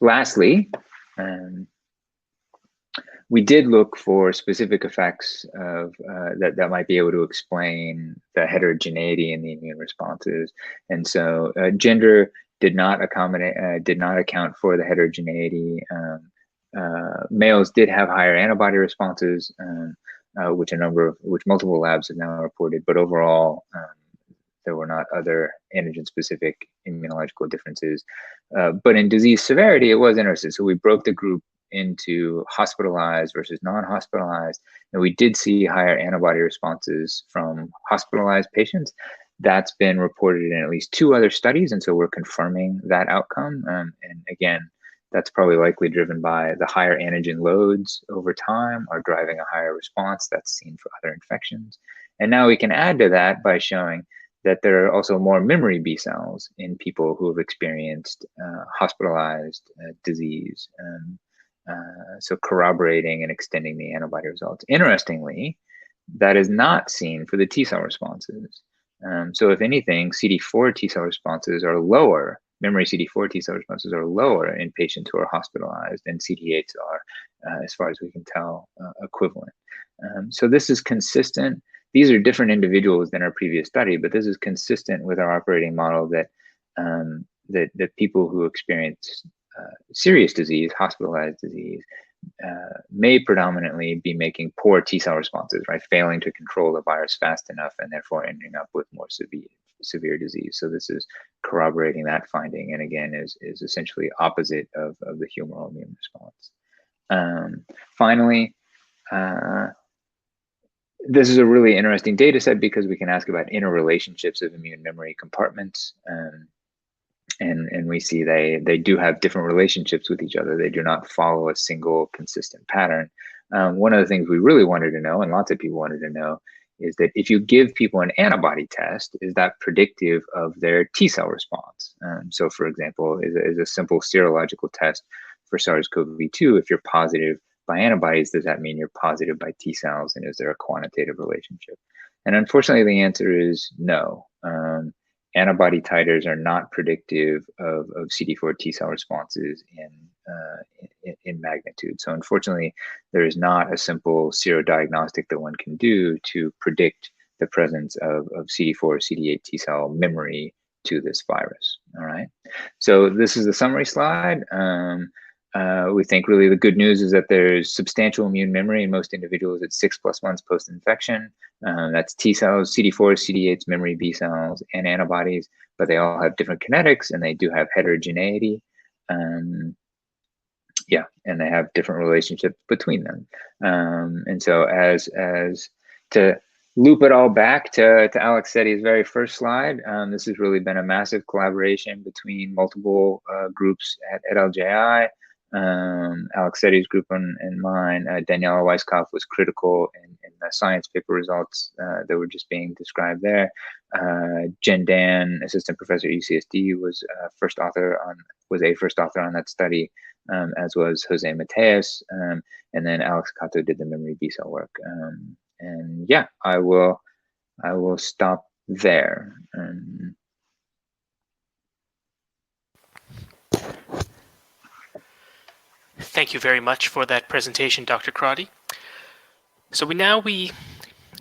Lastly, we did look for specific effects of that might be able to explain the heterogeneity in the immune responses, and so gender did not account for the heterogeneity. Males did have higher antibody responses, which multiple labs have now reported, but overall there were not other antigen-specific immunological differences. But in disease severity, it was interesting. So we broke the group into hospitalized versus non-hospitalized, and we did see higher antibody responses from hospitalized patients. That's been reported in at least 2 other studies, and so we're confirming that outcome. And again, that's probably likely driven by the higher antigen loads over time are driving a higher response that's seen for other infections. And now we can add to that by showing that there are also more memory B cells in people who have experienced hospitalized disease. So corroborating and extending the antibody results. Interestingly, that is not seen for the T cell responses. So if anything, CD4 T cell responses are lower. Memory CD4 T cell responses are lower in patients who are hospitalized, and CD8s are, as far as we can tell, equivalent. So this is consistent. These are different individuals than our previous study, but this is consistent with our operating model that that people who experience serious disease, hospitalized disease, may predominantly be making poor T cell responses, right? Failing to control the virus fast enough and therefore ending up with more severe disease. So this is corroborating that finding, and again is essentially opposite of the humoral immune response. Finally, this is a really interesting data set because we can ask about interrelationships of immune memory compartments. And we see they do have different relationships with each other. They do not follow a single consistent pattern. One of the things we really wanted to know, and lots of people wanted to know, is that if you give people an antibody test, is that predictive of their T cell response? So for example, is a simple serological test for SARS-CoV-2, if you're positive by antibodies, does that mean you're positive by T cells, and is there a quantitative relationship? And unfortunately, the answer is no. Antibody titers are not predictive of CD4 T cell responses in magnitude. So unfortunately, there is not a simple serodiagnostic that one can do to predict the presence of CD4 or CD8 T cell memory to this virus. All right. So this is the summary slide. We think really the good news is that there's substantial immune memory in most individuals at 6+ months post-infection. That's T cells, CD4, CD8s, memory B cells, and antibodies, but they all have different kinetics and they do have heterogeneity. Yeah, and they have different relationships between them. And so as to loop it all back to Alex Sette's very first slide, this has really been a massive collaboration between multiple groups at LJI. Alex Sette's group and mine. Daniela Weisskopf was critical in the science paper results that were just being described there. Jen Dan, assistant professor at UCSD, was a first author on that study, as was Jose Mateus, and then Alex Cato did the memory B cell work. And yeah, I will stop there. Thank you very much for that presentation, Dr. Crotty. So we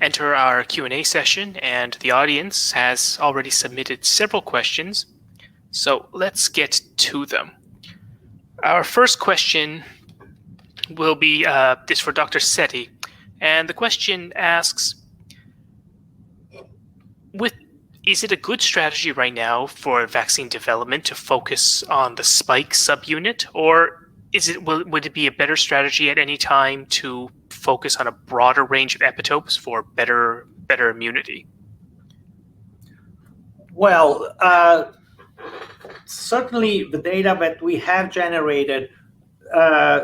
enter our Q&A session, and the audience has already submitted several questions. So let's get to them. Our first question will be this for Dr. Sette, and the question asks, is it a good strategy right now for vaccine development to focus on the spike subunit, or would it be a better strategy at any time to focus on a broader range of epitopes for better immunity? Well, certainly the data that we have generated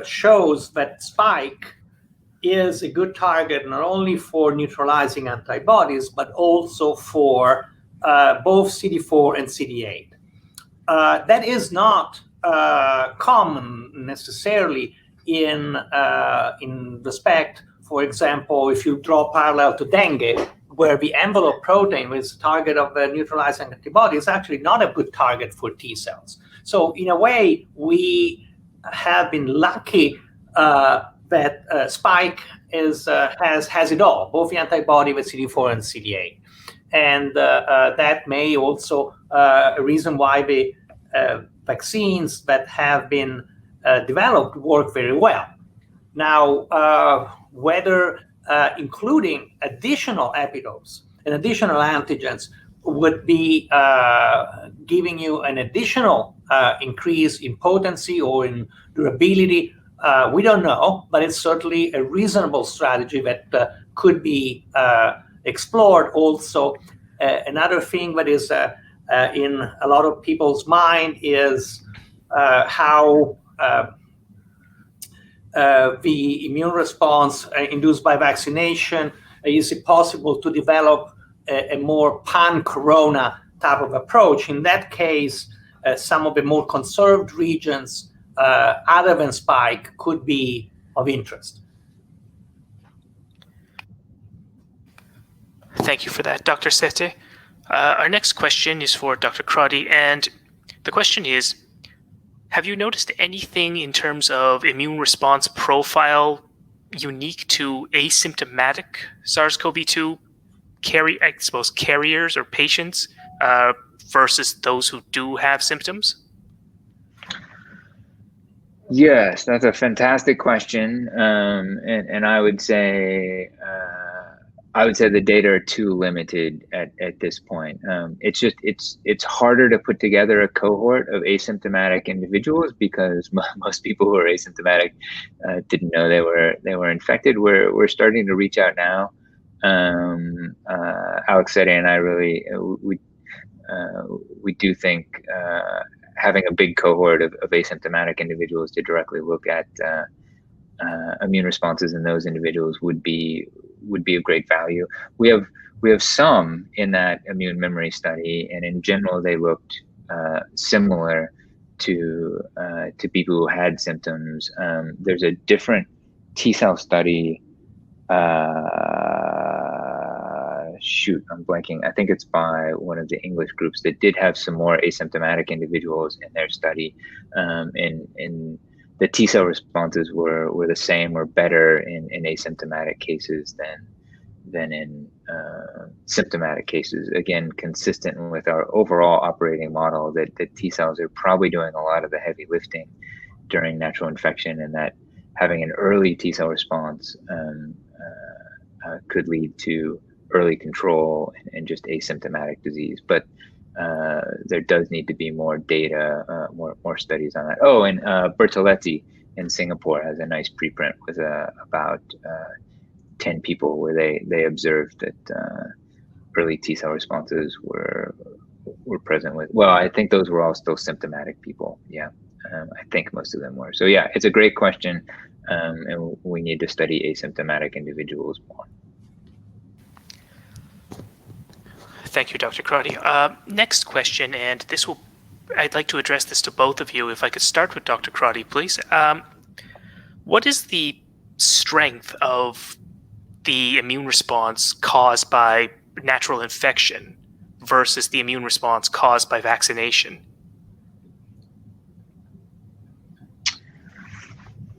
shows that spike is a good target not only for neutralizing antibodies, but also for both CD4 and CD8. That is not common necessarily in respect, for example, if you draw parallel to dengue, where the envelope protein is the target of the neutralizing antibody, is actually not a good target for T cells. So in a way, we have been lucky that spike has it all, both the antibody with CD4 and CD8. And that may also a reason why the vaccines that have been developed work very well. Now, whether including additional epitopes and additional antigens would be giving you an additional increase in potency or in durability, we don't know, but it's certainly a reasonable strategy that could be explored. Also, another thing that is in a lot of people's mind is how the immune response induced by vaccination, is it possible to develop a more pan-corona type of approach? In that case, some of the more conserved regions other than spike could be of interest. Thank you for that, Dr. Sette. Our next question is for Dr. Crotty, and the question is, have you noticed anything in terms of immune response profile unique to asymptomatic SARS-CoV-2 carriers or patients versus those who do have symptoms? Yes, that's a fantastic question, and I would say the data are too limited at this point. It's harder to put together a cohort of asymptomatic individuals because most people who are asymptomatic didn't know they were infected. We're starting to reach out now. Alex Sette and I really we do think having a big cohort of asymptomatic individuals to directly look at immune responses in those individuals would be of great value. We have some in that immune memory study, and in general they looked similar to people who had symptoms. There's a different T cell study. Shoot, I'm blanking. I think it's by one of the English groups that did have some more asymptomatic individuals in their study, and the T cell responses were the same or better in asymptomatic cases than in symptomatic cases. Again, consistent with our overall operating model that T cells are probably doing a lot of the heavy lifting during natural infection, and that having an early T cell response could lead to early control and just asymptomatic disease. But there does need to be more data, more studies on that. Oh, and Bertoletti in Singapore has a nice preprint with about 10 people where they observed that early T cell responses were present with. Well, I think those were all still symptomatic people. Yeah, I think most of them were. So yeah, it's a great question, and we need to study asymptomatic individuals more. Thank you, Dr. Crotty. Next question, and I'd like to address this to both of you. If I could start with Dr. Crotty, please. What is the strength of the immune response caused by natural infection versus the immune response caused by vaccination?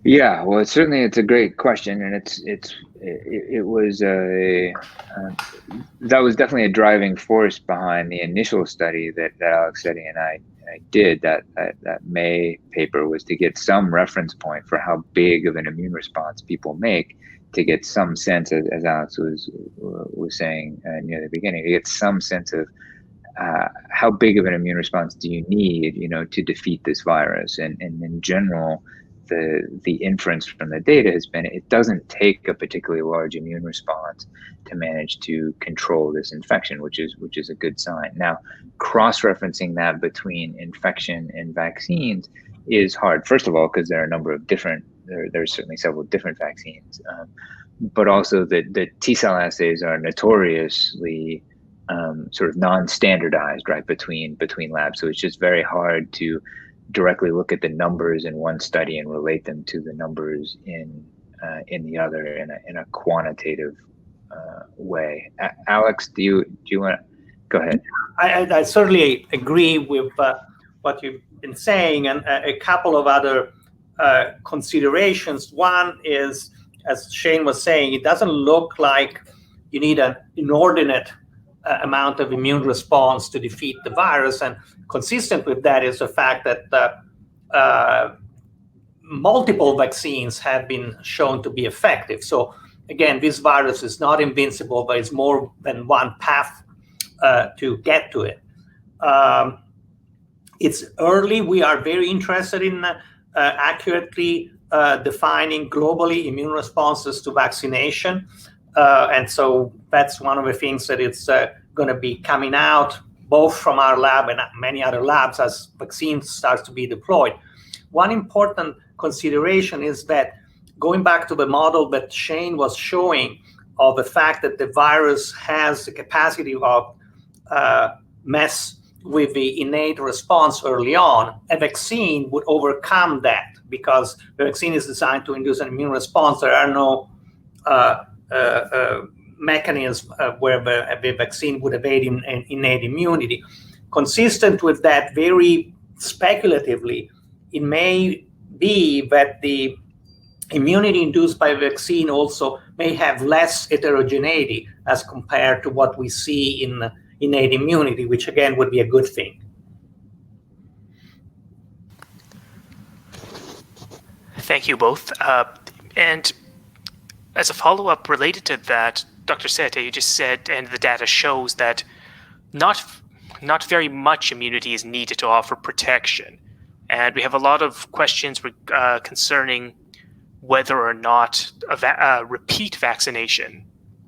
Yeah, well, it's a great question, and it was that was definitely a driving force behind the initial study that Alex Sette and I did. That May paper was to get some reference point for how big of an immune response people make, to get some sense, as Alex was saying near the beginning, to get some sense of how big of an immune response do you need, to defeat this virus. And in general, the inference from the data has been it doesn't take a particularly large immune response to manage to control this infection, which is a good sign. Now, cross-referencing that between infection and vaccines is hard. First of all, because there are a number of there's certainly several different vaccines, but also the T cell assays are notoriously sort of non-standardized, right, between labs. So it's just very hard to directly look at the numbers in one study and relate them to the numbers in the other in a quantitative way. Alex, do you want to go ahead? I certainly agree with what you've been saying, and a couple of other considerations. One is, as Shane was saying, it doesn't look like you need an inordinate amount of immune response to defeat the virus, and consistent with that is the fact that multiple vaccines have been shown to be effective. So again, this virus is not invincible, but it's more than one path to get to it. It's early. We are very interested in accurately defining globally immune responses to vaccination. And so that's one of the things that it's going to be coming out both from our lab and many other labs as vaccines start to be deployed. One important consideration is that going back to the model that Shane was showing of the fact that the virus has the capacity of mess with the innate response early on, a vaccine would overcome that because the vaccine is designed to induce an immune response. There are no mechanisms where the vaccine would evade innate immunity. Consistent with that, very speculatively, it may be that the immunity induced by vaccine also may have less heterogeneity as compared to what we see in innate immunity, which again would be a good thing. Thank you both. And as a follow-up related to that, Dr. Sette, you just said, and the data shows that not very much immunity is needed to offer protection. And we have a lot of questions concerning whether or not a repeat vaccination,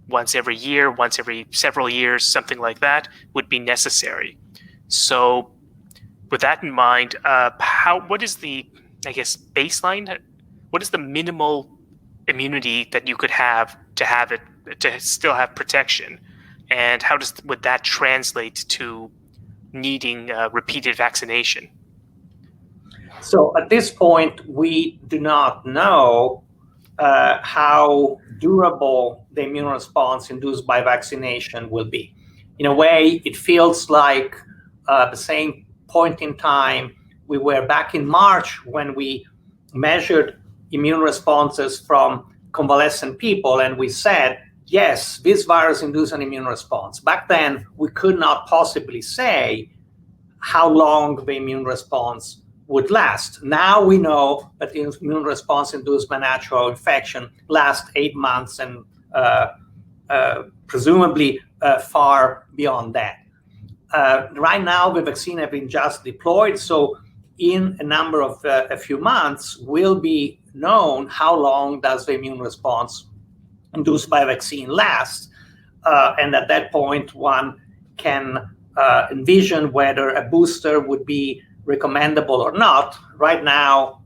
once every year, once every several years, something like that, would be necessary. So with that in mind, what is the, baseline? What is the minimal immunity that you could have to still have protection? And how would that translate to needing repeated vaccination? So at this point, we do not know how durable the immune response induced by vaccination will be. In a way, it feels like the same point in time we were back in March when we measured immune responses from convalescent people, and we said, yes, this virus induced an immune response. Back then, we could not possibly say how long the immune response would last. Now we know that the immune response induced by natural infection lasts 8 months and presumably far beyond that. Right now, the vaccine has been just deployed, so in a few months will be known how long does the immune response induced by vaccine last, and at that point one can envision whether a booster would be recommendable or not. Right now,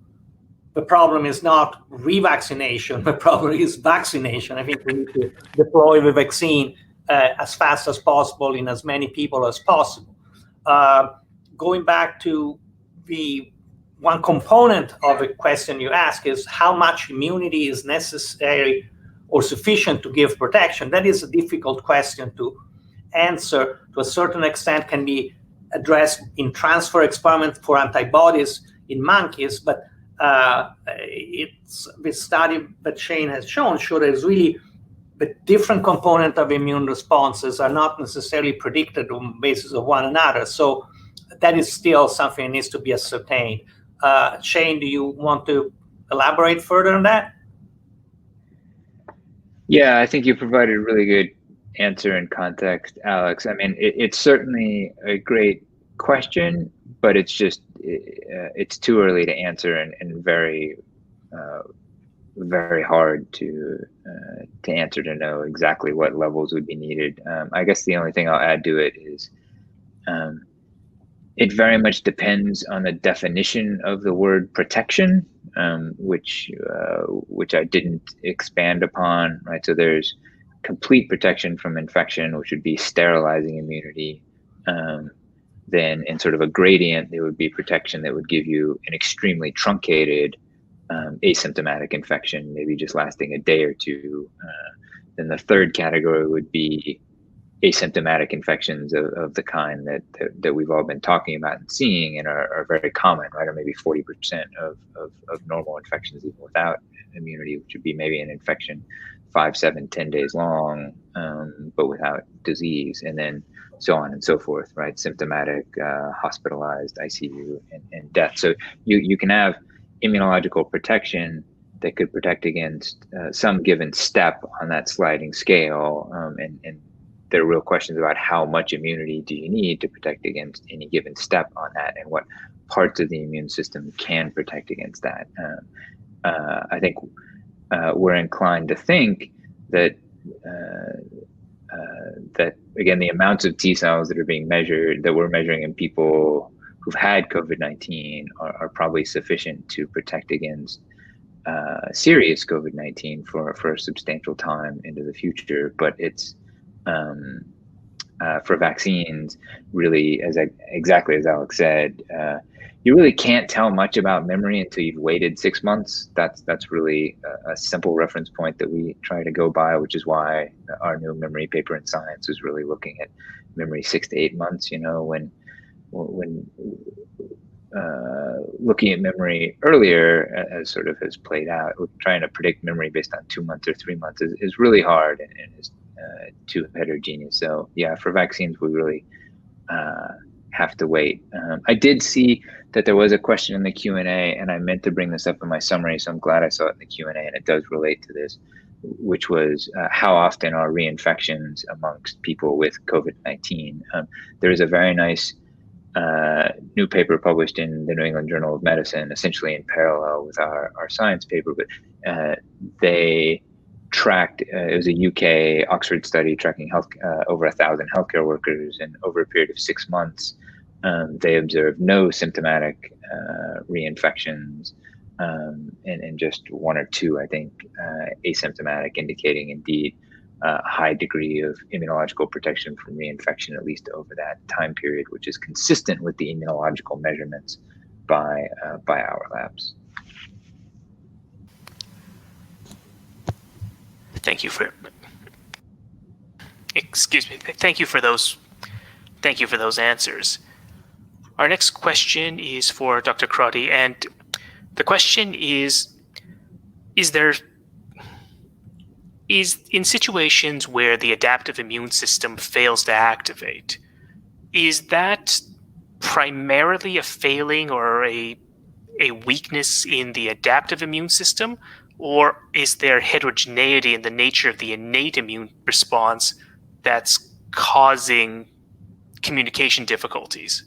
the problem is not revaccination, the problem is vaccination. I think we need to deploy the vaccine as fast as possible in as many people as possible. Going back to the one component of the question you ask is how much immunity is necessary or sufficient to give protection. That is a difficult question to answer to a certain extent can be addressed in transfer experiments for antibodies in monkeys, but this study that Shane has shown there's really the different component of immune responses are not necessarily predicted on the basis of one another. So that is still something that needs to be ascertained. Shane, do you want to elaborate further on that? Yeah, I think you provided a really good answer and context, Alex. I mean, it's certainly a great question, but it's just it's too early to answer and very very hard to answer to know exactly what levels would be needed. I guess the only thing I'll add to it is it very much depends on the definition of the word protection, which I didn't expand upon, right? So there's complete protection from infection, which would be sterilizing immunity. Then in sort of a gradient, there would be protection that would give you an extremely truncated asymptomatic infection, maybe just lasting a day or two. Then the third category would be asymptomatic infections of the kind that we've all been talking about and seeing and are very common, right? Or maybe 40% of normal infections even without immunity, which would be maybe an infection 5, 7, 10 days long, but without disease, and then so on and so forth, right? Symptomatic, hospitalized, ICU, and death. So you can have immunological protection that could protect against some given step on that sliding scale, and there are real questions about how much immunity do you need to protect against any given step on that, and what parts of the immune system can protect against that. I think we're inclined to think that that again, the amounts of T cells that are being measured, that we're measuring in people who've had COVID-19, are probably sufficient to protect against serious COVID-19 for a substantial time into the future. But it's for vaccines, really, exactly as Alex said, you really can't tell much about memory until you've waited 6 months. That's really a simple reference point that we try to go by, which is why our new memory paper in Science is really looking at memory 6 to 8 months. You know, when looking at memory earlier, as sort of has played out, trying to predict memory based on 2 months or 3 months is really hard and is too heterogeneous. So yeah, for vaccines, we really have to wait. I did see that there was a question in the Q&A, and I meant to bring this up in my summary, so I'm glad I saw it in the Q&A, and it does relate to this, which was how often are reinfections amongst people with COVID-19? There is a very nice new paper published in the New England Journal of Medicine, essentially in parallel with our Science paper, but they tracked, it was a UK Oxford study tracking over 1,000 healthcare workers, and over a period of 6 months, they observed no symptomatic reinfections, and just 1 or 2, I think, asymptomatic, indicating indeed a high degree of immunological protection from reinfection, at least over that time period, which is consistent with the immunological measurements by our labs. Thank you for. Excuse me. Thank you for those. Thank you for those answers. Our next question is for Dr. Crotty, and the question is in situations where the adaptive immune system fails to activate, is that primarily a failing or a weakness in the adaptive immune system, or is there heterogeneity in the nature of the innate immune response that's causing communication difficulties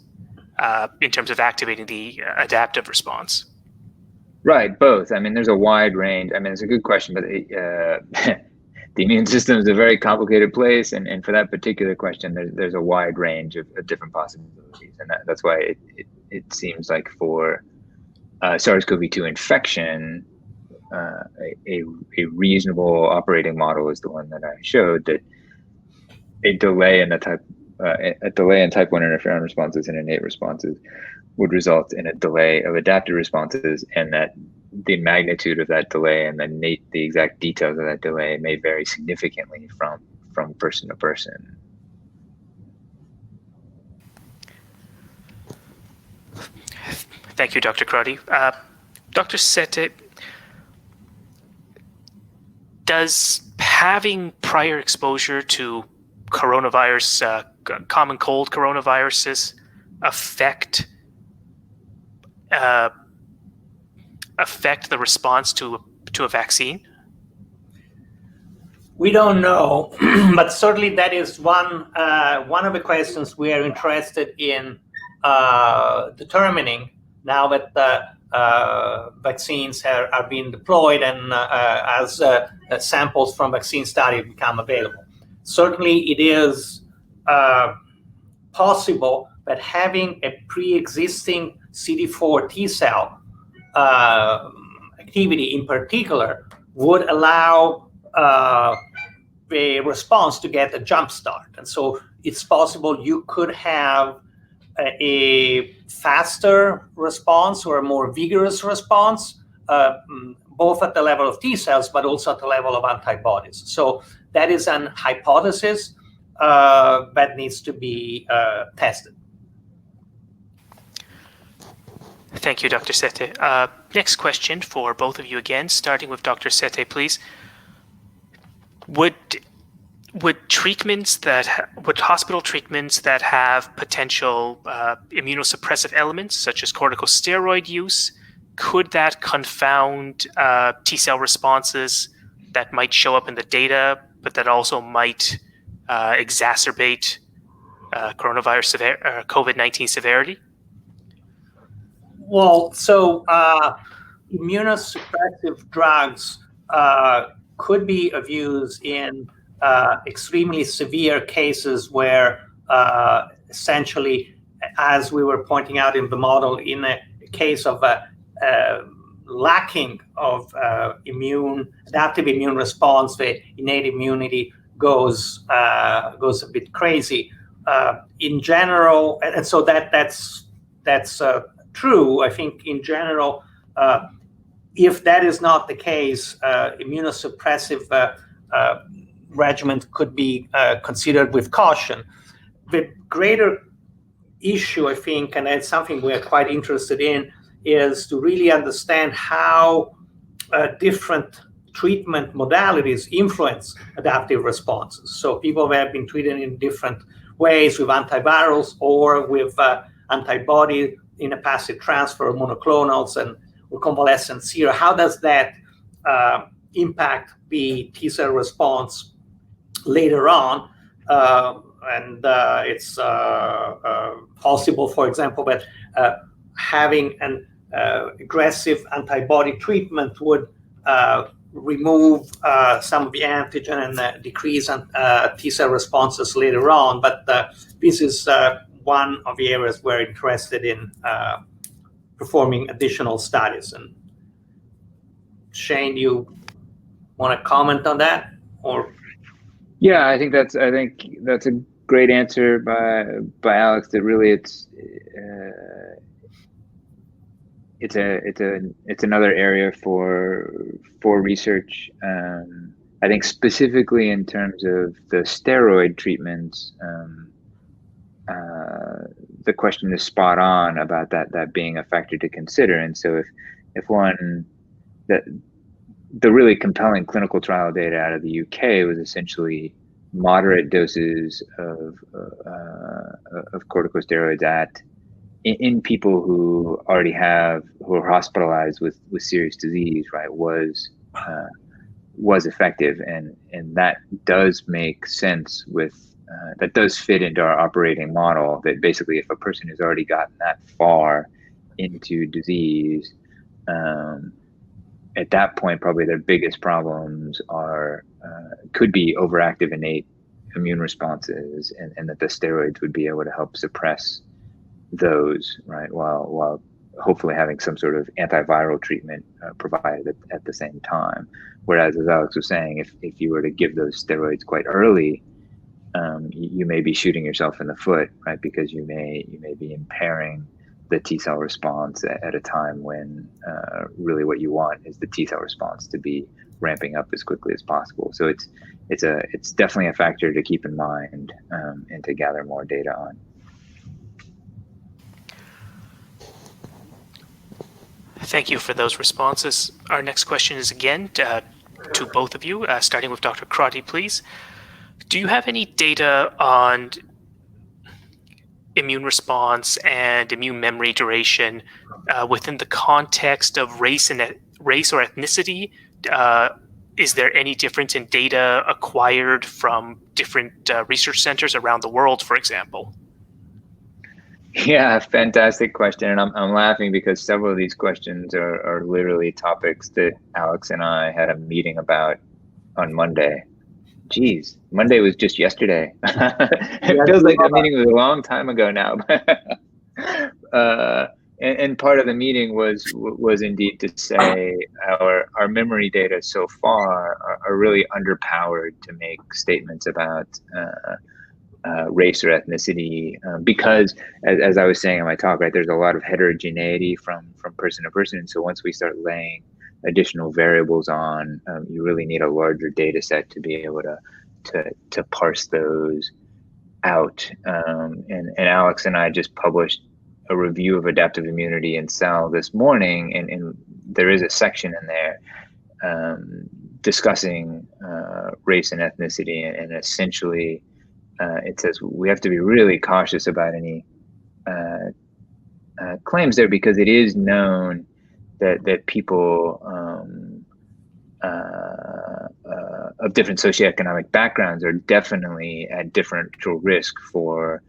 in terms of activating the adaptive response? Right, both. I mean, there's a wide range. I mean, it's a good question, but the immune system is a very complicated place, and for that particular question, there's a wide range of different possibilities, and that's why it seems like for SARS-CoV-2 infection, a reasonable operating model is the one that I showed, that a delay in type 1 interferon responses and innate responses would result in a delay of adaptive responses, and that the magnitude of that delay and the exact details of that delay may vary significantly from person to person. Thank you, Dr. Crotty. Dr. Sette, does having prior exposure to coronavirus, common cold coronaviruses, affect the response to a vaccine? We don't know, but certainly that is one of the questions we are interested in determining now that vaccines are being deployed and as samples from vaccine studies become available. Certainly, it is possible that having a pre-existing CD4 T cell activity in particular would allow a response to get a jump start. And so it's possible you could have a faster response or a more vigorous response, both at the level of T cells, but also at the level of antibodies. So that is an hypothesis that needs to be tested. Thank you, Dr. Sette. Next question for both of you again, starting with Dr. Sette, please. Would hospital treatments that have potential immunosuppressive elements, such as corticosteroid use, could that confound T cell responses that might show up in the data, but that also might exacerbate COVID-19 severity? Well, so immunosuppressive drugs could be of use in extremely severe cases where essentially, as we were pointing out in the model, in a case of lacking of adaptive immune response, the innate immunity goes a bit crazy. In general, and so that's true. I think in general, if that is not the case, immunosuppressive regimens could be considered with caution. The greater issue, I think, and it's something we're quite interested in, is to really understand how different treatment modalities influence adaptive responses. So people that have been treated in different ways with antivirals or with antibody in a passive transfer, monoclonals and convalescent sera, how does that impact the T cell response later on? And it's possible, for example, that having an aggressive antibody treatment would remove some of the antigen and decrease T cell responses later on. But this is one of the areas we're interested in performing additional studies. And Shane, you want to comment on that, or? Yeah, I think that's a great answer by Alex. That really it's another area for research. I think specifically in terms of the steroid treatments, the question is spot on about that being a factor to consider. And so if one, the really compelling clinical trial data out of the UK was essentially moderate doses of corticosteroids in people who are hospitalized with serious disease, right, was effective, and that does make sense that does fit into our operating model, that basically if a person has already gotten that far into disease, at that point, probably their biggest problems could be overactive innate immune responses, and that the steroids would be able to help suppress those, right, while hopefully having some sort of antiviral treatment provided at the same time. Whereas, as Alex was saying, if you were to give those steroids quite early, you may be shooting yourself in the foot, right? Because you may be impairing the T cell response at a time when really what you want is the T cell response to be ramping up as quickly as possible. So it's definitely a factor to keep in mind and to gather more data on. Thank you for those responses. Our next question is again to both of you, starting with Dr. Crotty, please. Do you have any data on immune response and immune memory duration within the context of race or ethnicity? Is there any difference in data acquired from different research centers around the world, for example? Yeah, fantastic question. And I'm laughing because several of these questions are literally topics that Alex and I had a meeting about on Monday. Geez, Monday was just yesterday. It feels like the meeting was a long time ago now. And part of the meeting was indeed to say our memory data so far are really underpowered to make statements about race or ethnicity, because as I was saying in my talk, right, there's a lot of heterogeneity from person to person. And so once we start laying additional variables on, you really need a larger data set to be able to parse those out. And Alex and I just published a review of adaptive immunity in Cell this morning, and there is a section in there discussing race and ethnicity, and essentially it says we have to be really cautious about any claims there, because it is known that people of different socioeconomic backgrounds are definitely at differential risk for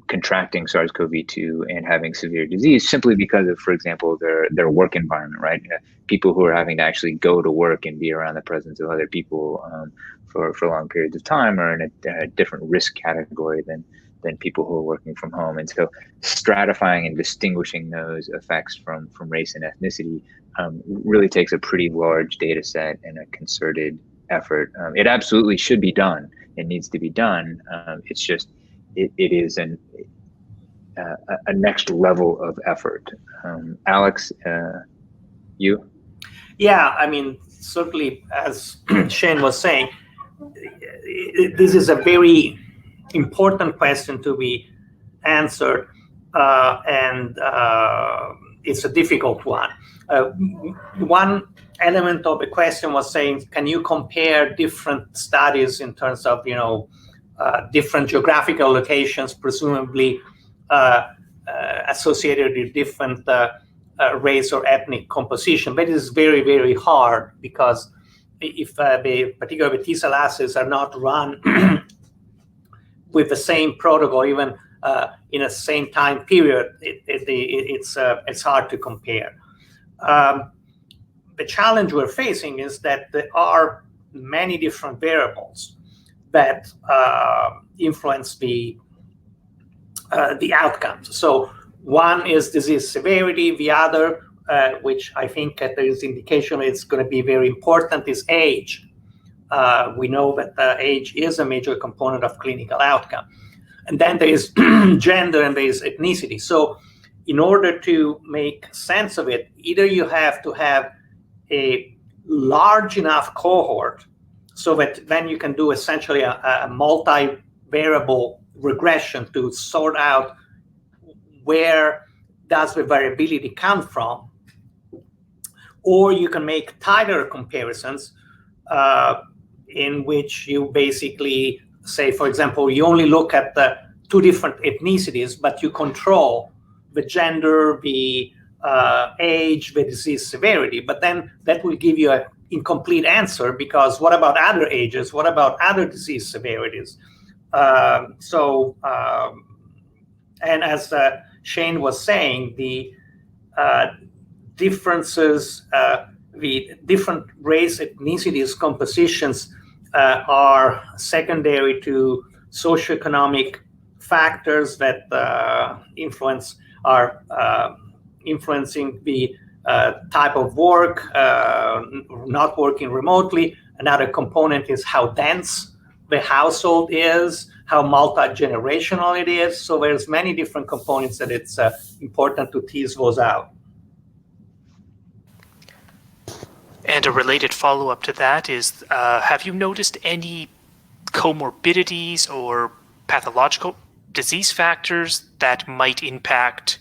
contracting SARS-CoV-2 and having severe disease, simply because of, for example, their work environment, right? People who are having to actually go to work and be around the presence of other people for long periods of time are in a different risk category than people who are working from home. And so stratifying and distinguishing those effects from race and ethnicity really takes a pretty large data set and a concerted effort. It absolutely should be done. It needs to be done. It's just, it is a next level of effort. Alex, you? Yeah, I mean, certainly, as Shane was saying, this is a very important question to be answered, and it's a difficult one. One element of the question was saying, can you compare different studies in terms of, different geographical locations, presumably associated with different race or ethnic composition? But it is very, very hard, because if particularly T cell assays are not run with the same protocol, even in a same time period, it's hard to compare. The challenge we're facing is that there are many different variables that influence the outcomes. So one is disease severity. The other, which I think there is indication it's going to be very important, is age. We know that age is a major component of clinical outcome. And then there is gender and there is ethnicity. So in order to make sense of it, either you have to have a large enough cohort so that then you can do essentially a multi-variable regression to sort out where does the variability come from, or you can make tighter comparisons in which you basically say, for example, you only look at the two different ethnicities, but you control the gender, the age, the disease severity. But then that will give you an incomplete answer, because what about other ages? What about other disease severities? And as Shane was saying, the differences, the different race, ethnicities, compositions are secondary to socioeconomic factors that influencing the type of work, not working remotely. Another component is how dense the household is, how multi-generational it is. So there's many different components that it's important to tease those out. And a related follow-up to that is, have you noticed any comorbidities or pathological disease factors that might impact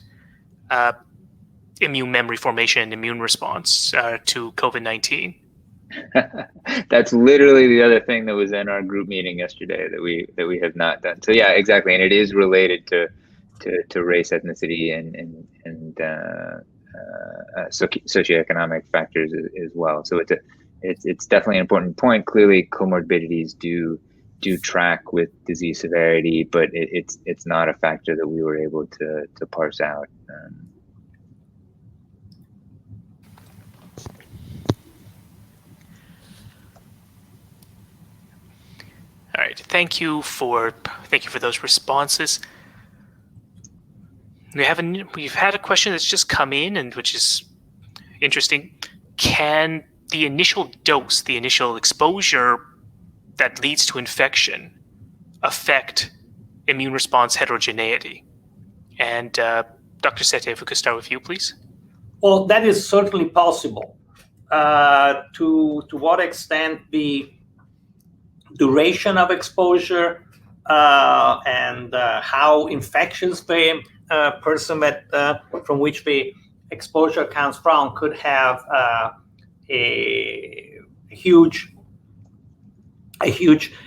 immune memory formation and immune response to COVID-19? That's literally the other thing that was in our group meeting yesterday that we have not done. So yeah, exactly, and it is related to race, ethnicity, and socioeconomic factors as well. So it's definitely an important point. Clearly, comorbidities do track with disease severity, but it's not a factor that we were able to parse out. All right, thank you for those responses. We've had a question that's just come in, and which is interesting. Can the initial dose, the initial exposure that leads to infection, affect immune response heterogeneity? And Dr. Sette, if we could start with you, please. Well, that is certainly possible. To what extent the duration of exposure and how infectious the person from which the exposure comes from could have a huge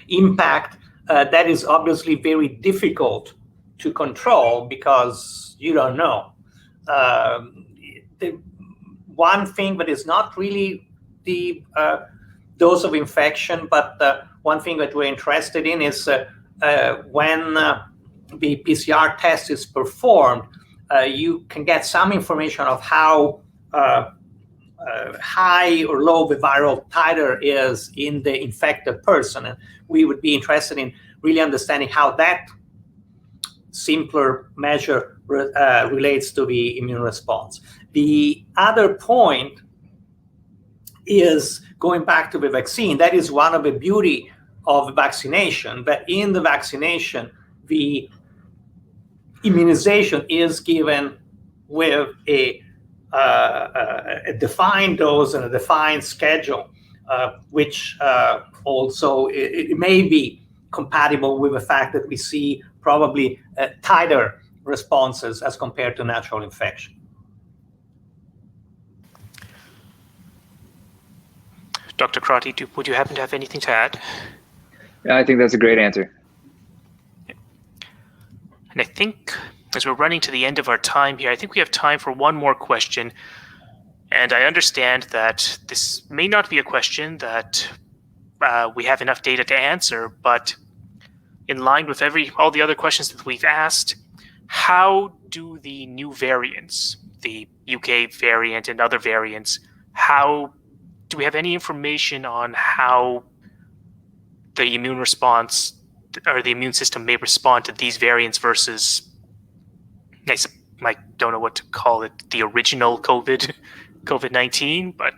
impact. That is obviously very difficult to control because you don't know. The one thing that is not really the dose of infection, but one thing that we're interested in is when the PCR test is performed, you can get some information of how high or low the viral titer is in the infected person. And we would be interested in really understanding how that simpler measure relates to the immune response. The other point is going back to the vaccine. That is one of the beauty of vaccination, that in the vaccination, the immunization is given with a defined dose and a defined schedule, which also it may be compatible with the fact that we see probably tighter responses as compared to natural infection. Dr. Crotty, would you happen to have anything to add? I think that's a great answer. And I think as we're running to the end of our time here, I think we have time for one more question. And I understand that this may not be a question that we have enough data to answer, but in line with all the other questions that we've asked, how do the new variants, the UK variant and other variants, do we have any information on how the immune response or the immune system may respond to these variants versus, I don't know what to call it, the original COVID-19, but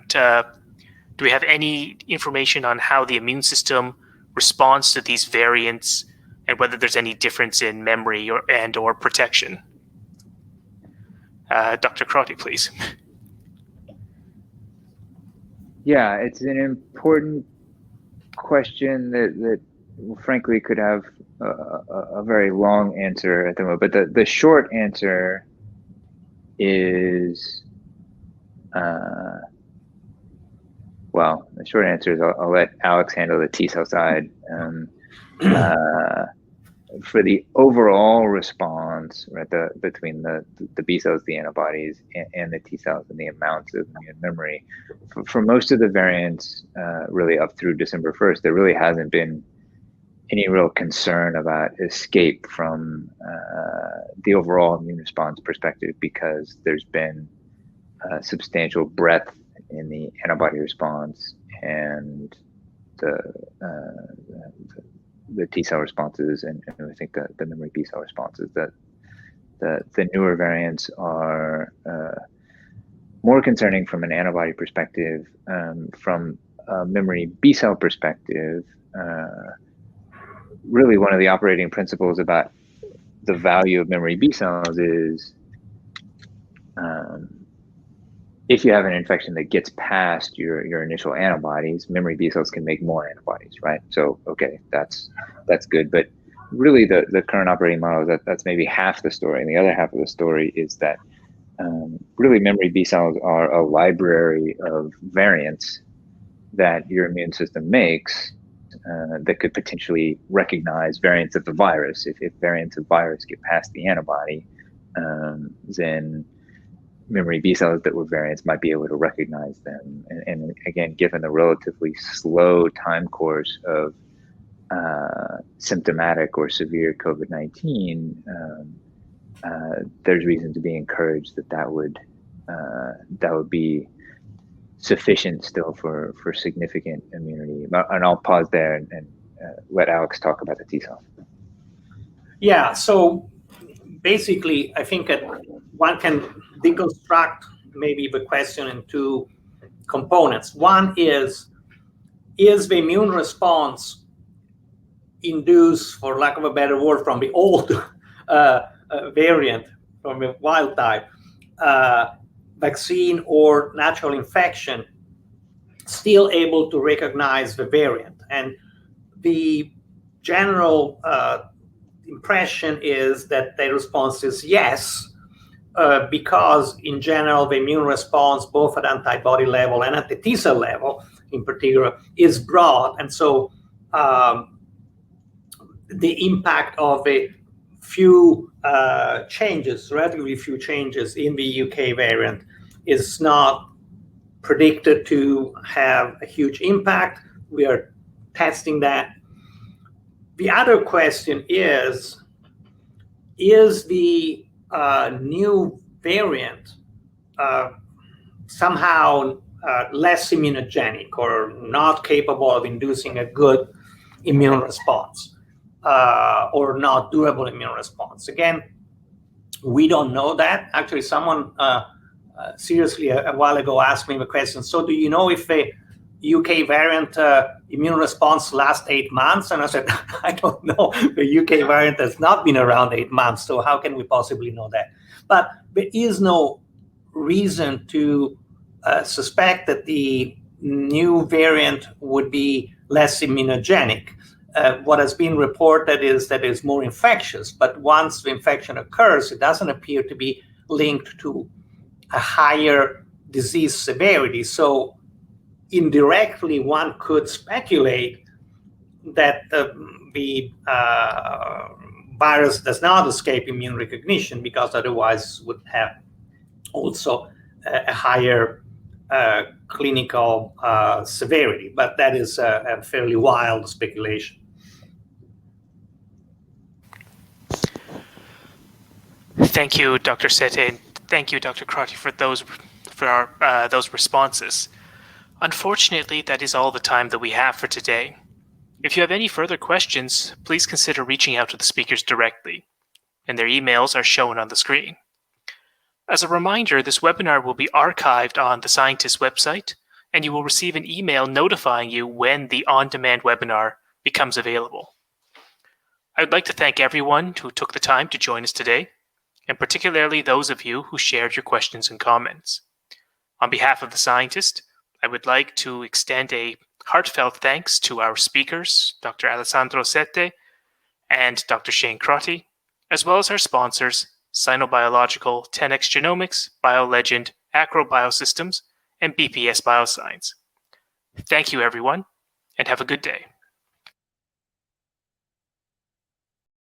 do we have any information on how the immune system responds to these variants and whether there's any difference in memory or protection? Dr. Crotty, please. Yeah, it's an important question that frankly could have a very long answer at the moment. But the short answer is, well, the short answer is I'll let Alex handle the T cell side. For the overall response, right, between the B cells, the antibodies, and the T cells, and the amounts of immune memory, for most of the variants, really up through December 1st, there really hasn't been any real concern about escape from the overall immune response perspective, because there's been substantial breadth in the antibody response and the T cell responses, and I think the memory B cell responses. That the newer variants are more concerning from an antibody perspective. From a memory B cell perspective, really one of the operating principles about the value of memory B cells is if you have an infection that gets past your initial antibodies, memory B cells can make more antibodies, right? So, okay, that's good. But really the current operating model is that's maybe half the story. And the other half of the story is that really memory B cells are a library of variants that your immune system makes that could potentially recognize variants of the virus. If variants of virus get past the antibody, then memory B cells that were variants might be able to recognize them. And again, given the relatively slow time course of symptomatic or severe COVID-19, there's reason to be encouraged that would be sufficient still for significant immunity. And I'll pause there and let Alex talk about the T cells. Yeah, so basically, I think that one can deconstruct maybe the question in two components. One is the immune response induced, for lack of a better word, from the old variant, from the wild type, vaccine or natural infection, still able to recognize the variant? And the general impression is that the response is yes, because in general, the immune response, both at antibody level and at the T cell level in particular, is broad. And so the impact of a few changes, relatively few changes in the UK variant is not predicted to have a huge impact. We are testing that. The other question is the new variant somehow less immunogenic or not capable of inducing a good immune response or not durable immune response? Again, we don't know that. Actually, someone seriously a while ago asked me the question, so do you know if the UK variant immune response lasts 8 months? And I said, I don't know. The UK variant has not been around 8 months, so how can we possibly know that? But there is no reason to suspect that the new variant would be less immunogenic. What has been reported is that it's more infectious, but once the infection occurs, it doesn't appear to be linked to a higher disease severity. So indirectly, one could speculate that the virus does not escape immune recognition, because otherwise would have also a higher clinical severity. But that is a fairly wild speculation. Thank you, Dr. Sette, and thank you, Dr. Crotty, for those responses. Unfortunately, that is all the time that we have for today. If you have any further questions, please consider reaching out to the speakers directly, and their emails are shown on the screen. As a reminder, this webinar will be archived on the scientist's website, and you will receive an email notifying you when the on-demand webinar becomes available. I would like to thank everyone who took the time to join us today, and particularly those of you who shared your questions and comments. On behalf of the scientist, I would like to extend a heartfelt thanks to our speakers, Dr. Alessandro Sette and Dr. Shane Crotty, as well as our sponsors, Sinobiological, 10x Genomics, BioLegend, Acro Biosystems, and BPS Bioscience. Thank you, everyone, and have a good day.